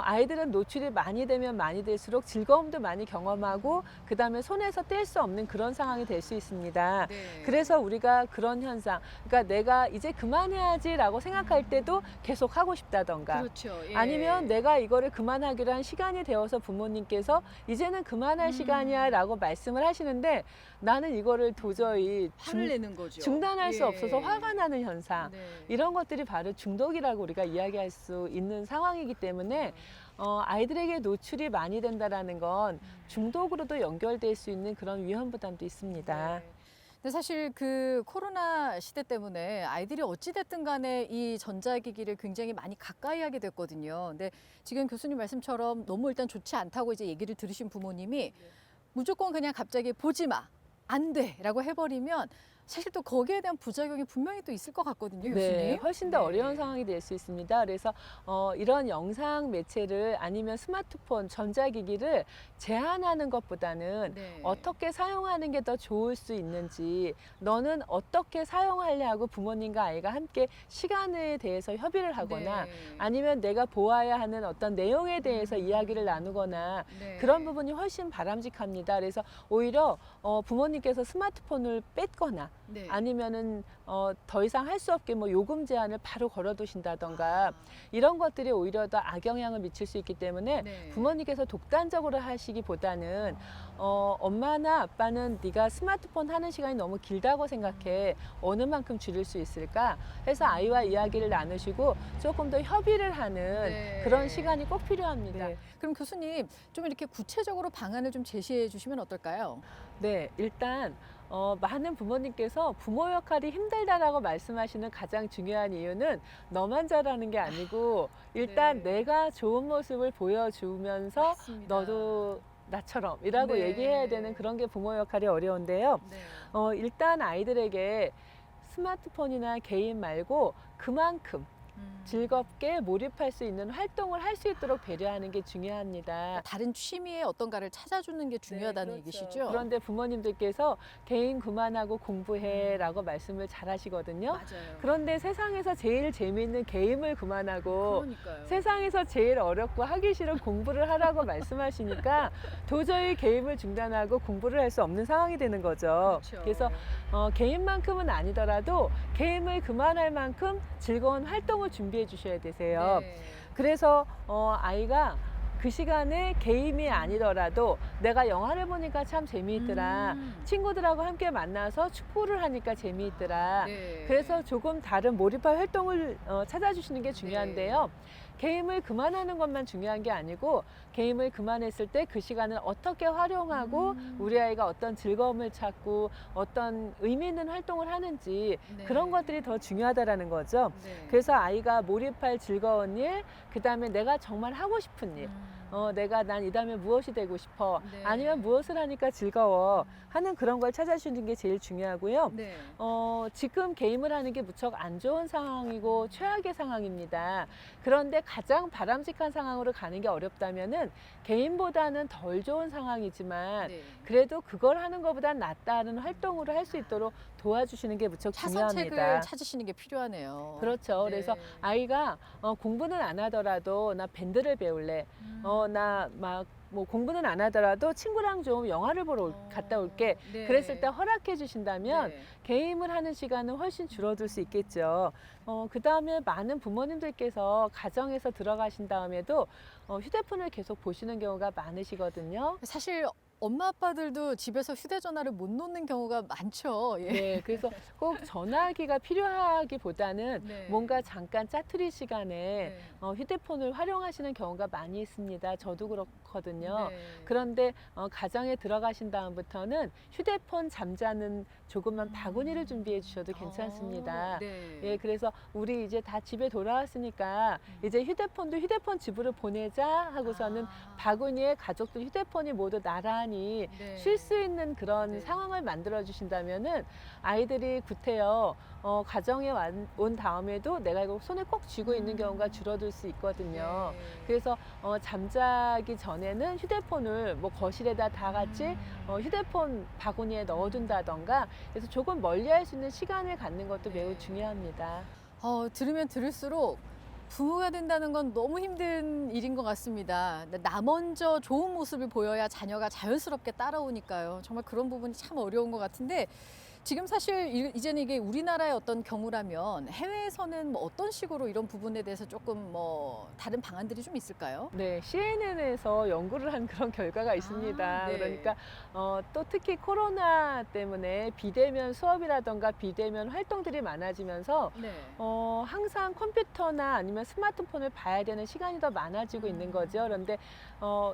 아이들은 노출이 많이 되면 많이 될수록 즐거움도 많이 경험하고 그다음에 손에서 뗄 수 없는 그런 상황이 될 수 있습니다. 네. 그래서 우리가 그런 현상, 그러니까 내가 이제 그만해야지라고 생각할 때도 계속 하고 싶다던가 그렇죠. 예. 아니면 내가 이거를 그만하기로 한 시간이 되어서 부모님께서 이제는 그만할 시간이야 라고 말씀을 하시는데 나는 이거를 도저히 화를 내는 거죠. 중단할 수 예. 없어서 화가 나는 현상 네. 이런 것들이 바로 중독이라고 우리가 이야기할 수 있는 상황이기 때문에 아이들에게 노출이 많이 된다라는 건 중독으로도 연결될 수 있는 그런 위험 부담도 있습니다. 네. 근데 사실 그 코로나 시대 때문에 아이들이 어찌됐든 간에 이 전자기기를 굉장히 많이 가까이 하게 됐거든요. 근데 지금 교수님 말씀처럼 너무 일단 좋지 않다고 이제 얘기를 들으신 부모님이 무조건 그냥 갑자기 보지 마, 안 돼 라고 해버리면 사실 또 거기에 대한 부작용이 분명히 또 있을 것 같거든요, 교수님. 네, 훨씬 더 네. 어려운 상황이 될 수 있습니다. 그래서 이런 영상 매체를 아니면 스마트폰, 전자기기를 제한하는 것보다는 네. 어떻게 사용하는 게 더 좋을 수 있는지 너는 어떻게 사용하려 하고 부모님과 아이가 함께 시간에 대해서 협의를 하거나 네. 아니면 내가 보아야 하는 어떤 내용에 대해서 이야기를 나누거나 네. 그런 부분이 훨씬 바람직합니다. 그래서 오히려 부모님께서 스마트폰을 뺐거나 네. 아니면은 더 이상 할 수 없게 뭐 요금 제한을 바로 걸어두신다던가 이런 것들이 오히려 더 악영향을 미칠 수 있기 때문에 네. 부모님께서 독단적으로 하시기보다는 엄마나 아빠는 네가 스마트폰 하는 시간이 너무 길다고 생각해 어느 만큼 줄일 수 있을까 해서 아이와 이야기를 나누시고 조금 더 협의를 하는 네. 그런 시간이 꼭 필요합니다. 네. 그럼 교수님 좀 이렇게 구체적으로 방안을 좀 제시해 주시면 어떨까요? 네, 일단 많은 부모님께서 부모 역할이 힘들다라고 말씀하시는 가장 중요한 이유는 너만 잘하는 게 아니고 일단 네. 내가 좋은 모습을 보여주면서 맞습니다. 너도 나처럼이라고 네. 얘기해야 되는 그런 게 부모 역할이 어려운데요. 네. 일단 아이들에게 스마트폰이나 게임 말고 그만큼 즐겁게 몰입할 수 있는 활동을 할 수 있도록 배려하는 게 중요합니다. 다른 취미에 어떤가를 찾아주는 게 중요하다는 네, 그렇죠. 얘기시죠? 그런데 부모님들께서 개인 그만하고 공부해라고 말씀을 잘 하시거든요. 맞아요. 그런데 세상에서 제일 재미있는 게임을 그만하고 그러니까요. 세상에서 제일 어렵고 하기 싫은 공부를 하라고 말씀하시니까 도저히 게임을 중단하고 공부를 할 수 없는 상황이 되는 거죠. 그렇죠. 그래서 게임만큼은 아니더라도 게임을 그만할 만큼 즐거운 활동을 준비해 주셔야 되세요. 네. 그래서 아이가 그 시간에 게임이 아니더라도 내가 영화를 보니까 참 재미있더라. 친구들하고 함께 만나서 축구를 하니까 재미있더라. 네. 그래서 조금 다른 몰입할 활동을 찾아주시는 게 중요한데요. 게임을 그만하는 것만 중요한 게 아니고 게임을 그만했을 때 그 시간을 어떻게 활용하고 우리 아이가 어떤 즐거움을 찾고 어떤 의미 있는 활동을 하는지 네. 그런 것들이 더 중요하다라는 거죠. 네. 그래서 아이가 몰입할 즐거운 일, 그 다음에 내가 정말 하고 싶은 일, 내가 난 이 다음에 무엇이 되고 싶어, 네. 아니면 무엇을 하니까 즐거워 하는 그런 걸 찾아주는 게 제일 중요하고요. 네. 지금 게임을 하는 게 무척 안 좋은 상황이고 최악의 상황입니다. 그런데 가장 바람직한 상황으로 가는 게 어렵다면은 게임보다는 덜 좋은 상황이지만 네. 그래도 그걸 하는 것보다 낫다는 활동으로 할 수 있도록 도와주시는 게 무척 차선책을 중요합니다. 찾으시는 게 필요하네요. 그렇죠. 네. 그래서 아이가 공부는 안 하더라도 나 밴드를 배울래. 나 막 뭐 공부는 안 하더라도 친구랑 좀 영화를 보러 갔다 올게. 네. 그랬을 때 허락해 주신다면 네. 게임을 하는 시간은 훨씬 줄어들 수 있겠죠. 그 다음에 많은 부모님들께서 가정에서 들어가신 다음에도 휴대폰을 계속 보시는 경우가 많으시거든요. 사실 엄마 아빠들도 집에서 휴대전화를 못 놓는 경우가 많죠. 예. 네, 그래서 꼭 전화기가 필요하기보다는 네. 뭔가 잠깐 짜투리 시간에 네. 휴대폰을 활용하시는 경우가 많이 있습니다. 저도 그렇거든요. 네. 그런데 가정에 들어가신 다음부터는 휴대폰 잠자는 조그만 바구니를 준비해 주셔도 괜찮습니다. 네. 예, 그래서 우리 이제 다 집에 돌아왔으니까 이제 휴대폰 집으로 보내자 하고서는 아. 바구니에 가족들 휴대폰이 모두 나란히 네. 쉴 수 있는 그런 네. 상황을 만들어 주신다면은 아이들이 구태여 가정에 온 다음에도 내가 이거 손에 꼭 쥐고 있는 경우가 줄어들 수 있거든요. 네. 그래서 잠자기 전에는 휴대폰을 뭐 거실에다 다 같이 휴대폰 바구니에 넣어둔다던가 그래서 조금 멀리할 수 있는 시간을 갖는 것도 매우 네. 중요합니다. 들으면 들을수록 부모가 된다는 건 너무 힘든 일인 것 같습니다. 나 먼저 좋은 모습을 보여야 자녀가 자연스럽게 따라오니까요. 정말 그런 부분이 참 어려운 것 같은데 지금 사실 이제는 이게 우리나라의 어떤 경우라면 해외에서는 뭐 어떤 식으로 이런 부분에 대해서 조금 뭐 다른 방안들이 좀 있을까요? 네, CNN에서 연구를 한 그런 결과가 있습니다. 네. 그러니까 또 특히 코로나 때문에 비대면 수업이라던가 비대면 활동들이 많아지면서 네. 항상 컴퓨터나 아니면 스마트폰을 봐야 되는 시간이 더 많아지고 있는 거죠. 그런데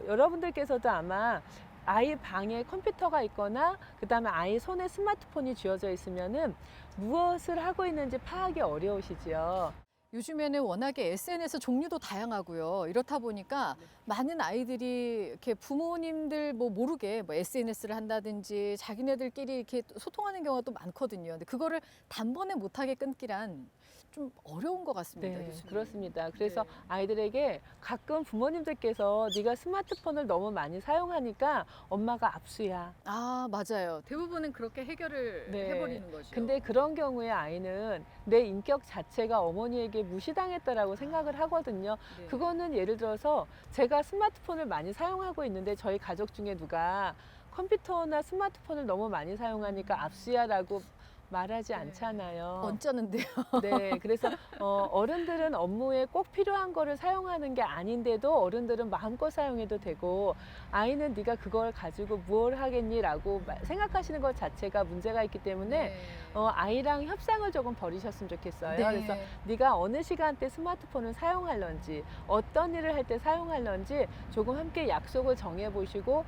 여러분들께서도 아마 아이 방에 컴퓨터가 있거나 그다음에 아이 손에 스마트폰이 쥐어져 있으면은 무엇을 하고 있는지 파악이 어려우시지요. 요즘에는 워낙에 SNS 종류도 다양하고요. 이렇다 보니까 많은 아이들이 이렇게 부모님들 뭐 모르게 뭐 SNS를 한다든지 자기네들끼리 이렇게 소통하는 경우가 또 많거든요. 근데 그거를 단번에 못하게 끊기란 좀 어려운 것 같습니다. 네, 교수님. 그렇습니다. 그래서 네. 아이들에게 가끔 부모님들께서 네가 스마트폰을 너무 많이 사용하니까 엄마가 압수야. 아, 맞아요. 대부분은 그렇게 해결을 네. 해버리는 거죠. 근데 그런 경우에 아이는 내 인격 자체가 어머니에게 무시당했다라고 생각을 하거든요. 네. 그거는 예를 들어서 제가 스마트폰을 많이 사용하고 있는데 저희 가족 중에 누가 컴퓨터나 스마트폰을 너무 많이 사용하니까 압수야라고 말하지 네. 않잖아요. 언짢은데요. 네, 그래서 어른들은 업무에 꼭 필요한 거를 사용하는 게 아닌데도 어른들은 마음껏 사용해도 되고 아이는 네가 그걸 가지고 뭘 하겠니라고 생각하시는 것 자체가 문제가 있기 때문에 네. 아이랑 협상을 조금 벌이셨으면 좋겠어요. 네. 그래서 네가 어느 시간대 스마트폰을 사용할런지 어떤 일을 할 때 사용할런지 조금 함께 약속을 정해 보시고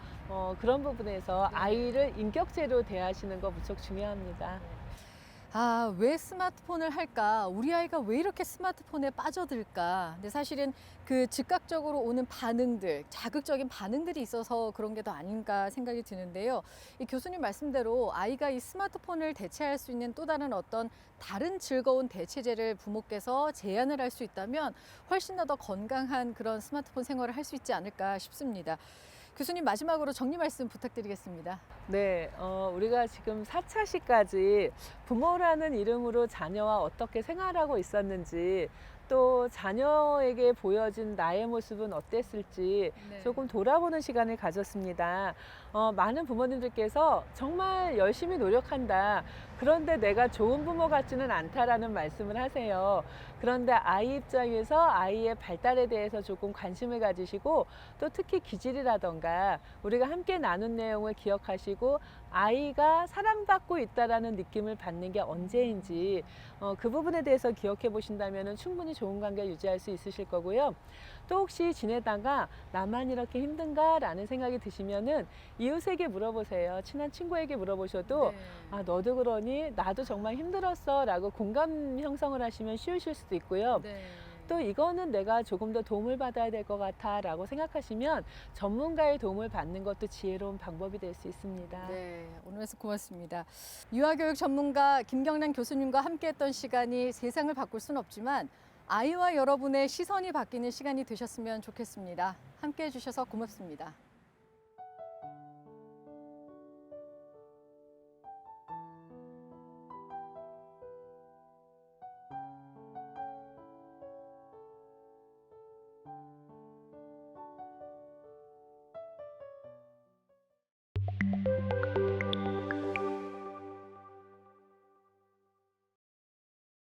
그런 부분에서 네. 아이를 인격체로 대하시는 거 무척 중요합니다. 아, 왜 스마트폰을 할까? 우리 아이가 왜 이렇게 스마트폰에 빠져들까? 근데 사실은 그 즉각적으로 오는 반응들, 자극적인 반응들이 있어서 그런 게 더 아닌가 생각이 드는데요. 이 교수님 말씀대로 아이가 이 스마트폰을 대체할 수 있는 또 다른 어떤 다른 즐거운 대체제를 부모께서 제안을 할 수 있다면 훨씬 더 건강한 그런 스마트폰 생활을 할 수 있지 않을까 싶습니다. 교수님 마지막으로 정리 말씀 부탁드리겠습니다. 네, 우리가 지금 4차시까지 부모라는 이름으로 자녀와 어떻게 생활하고 있었는지 또 자녀에게 보여진 나의 모습은 어땠을지 네. 조금 돌아보는 시간을 가졌습니다. 많은 부모님들께서 정말 열심히 노력한다. 그런데 내가 좋은 부모 같지는 않다라는 말씀을 하세요. 그런데 아이 입장에서 아이의 발달에 대해서 조금 관심을 가지시고 또 특히 기질이라던가 우리가 함께 나눈 내용을 기억하시고 아이가 사랑받고 있다라는 느낌을 받는 게 언제인지 그 부분에 대해서 기억해 보신다면 충분히 좋은 관계 유지할 수 있으실 거고요. 또 혹시 지내다가 나만 이렇게 힘든가라는 생각이 드시면은 이웃에게 물어보세요. 친한 친구에게 물어보셔도 네. 아, 너도 그러니 나도 정말 힘들었어 라고 공감 형성을 하시면 쉬우실 수도 있고요. 네. 또 이거는 내가 조금 더 도움을 받아야 될 것 같아 라고 생각하시면 전문가의 도움을 받는 것도 지혜로운 방법이 될 수 있습니다. 네, 오늘 말씀 고맙습니다. 유아교육 전문가 김경란 교수님과 함께했던 시간이 세상을 바꿀 수는 없지만 아이와 여러분의 시선이 바뀌는 시간이 되셨으면 좋겠습니다. 함께해 주셔서 고맙습니다.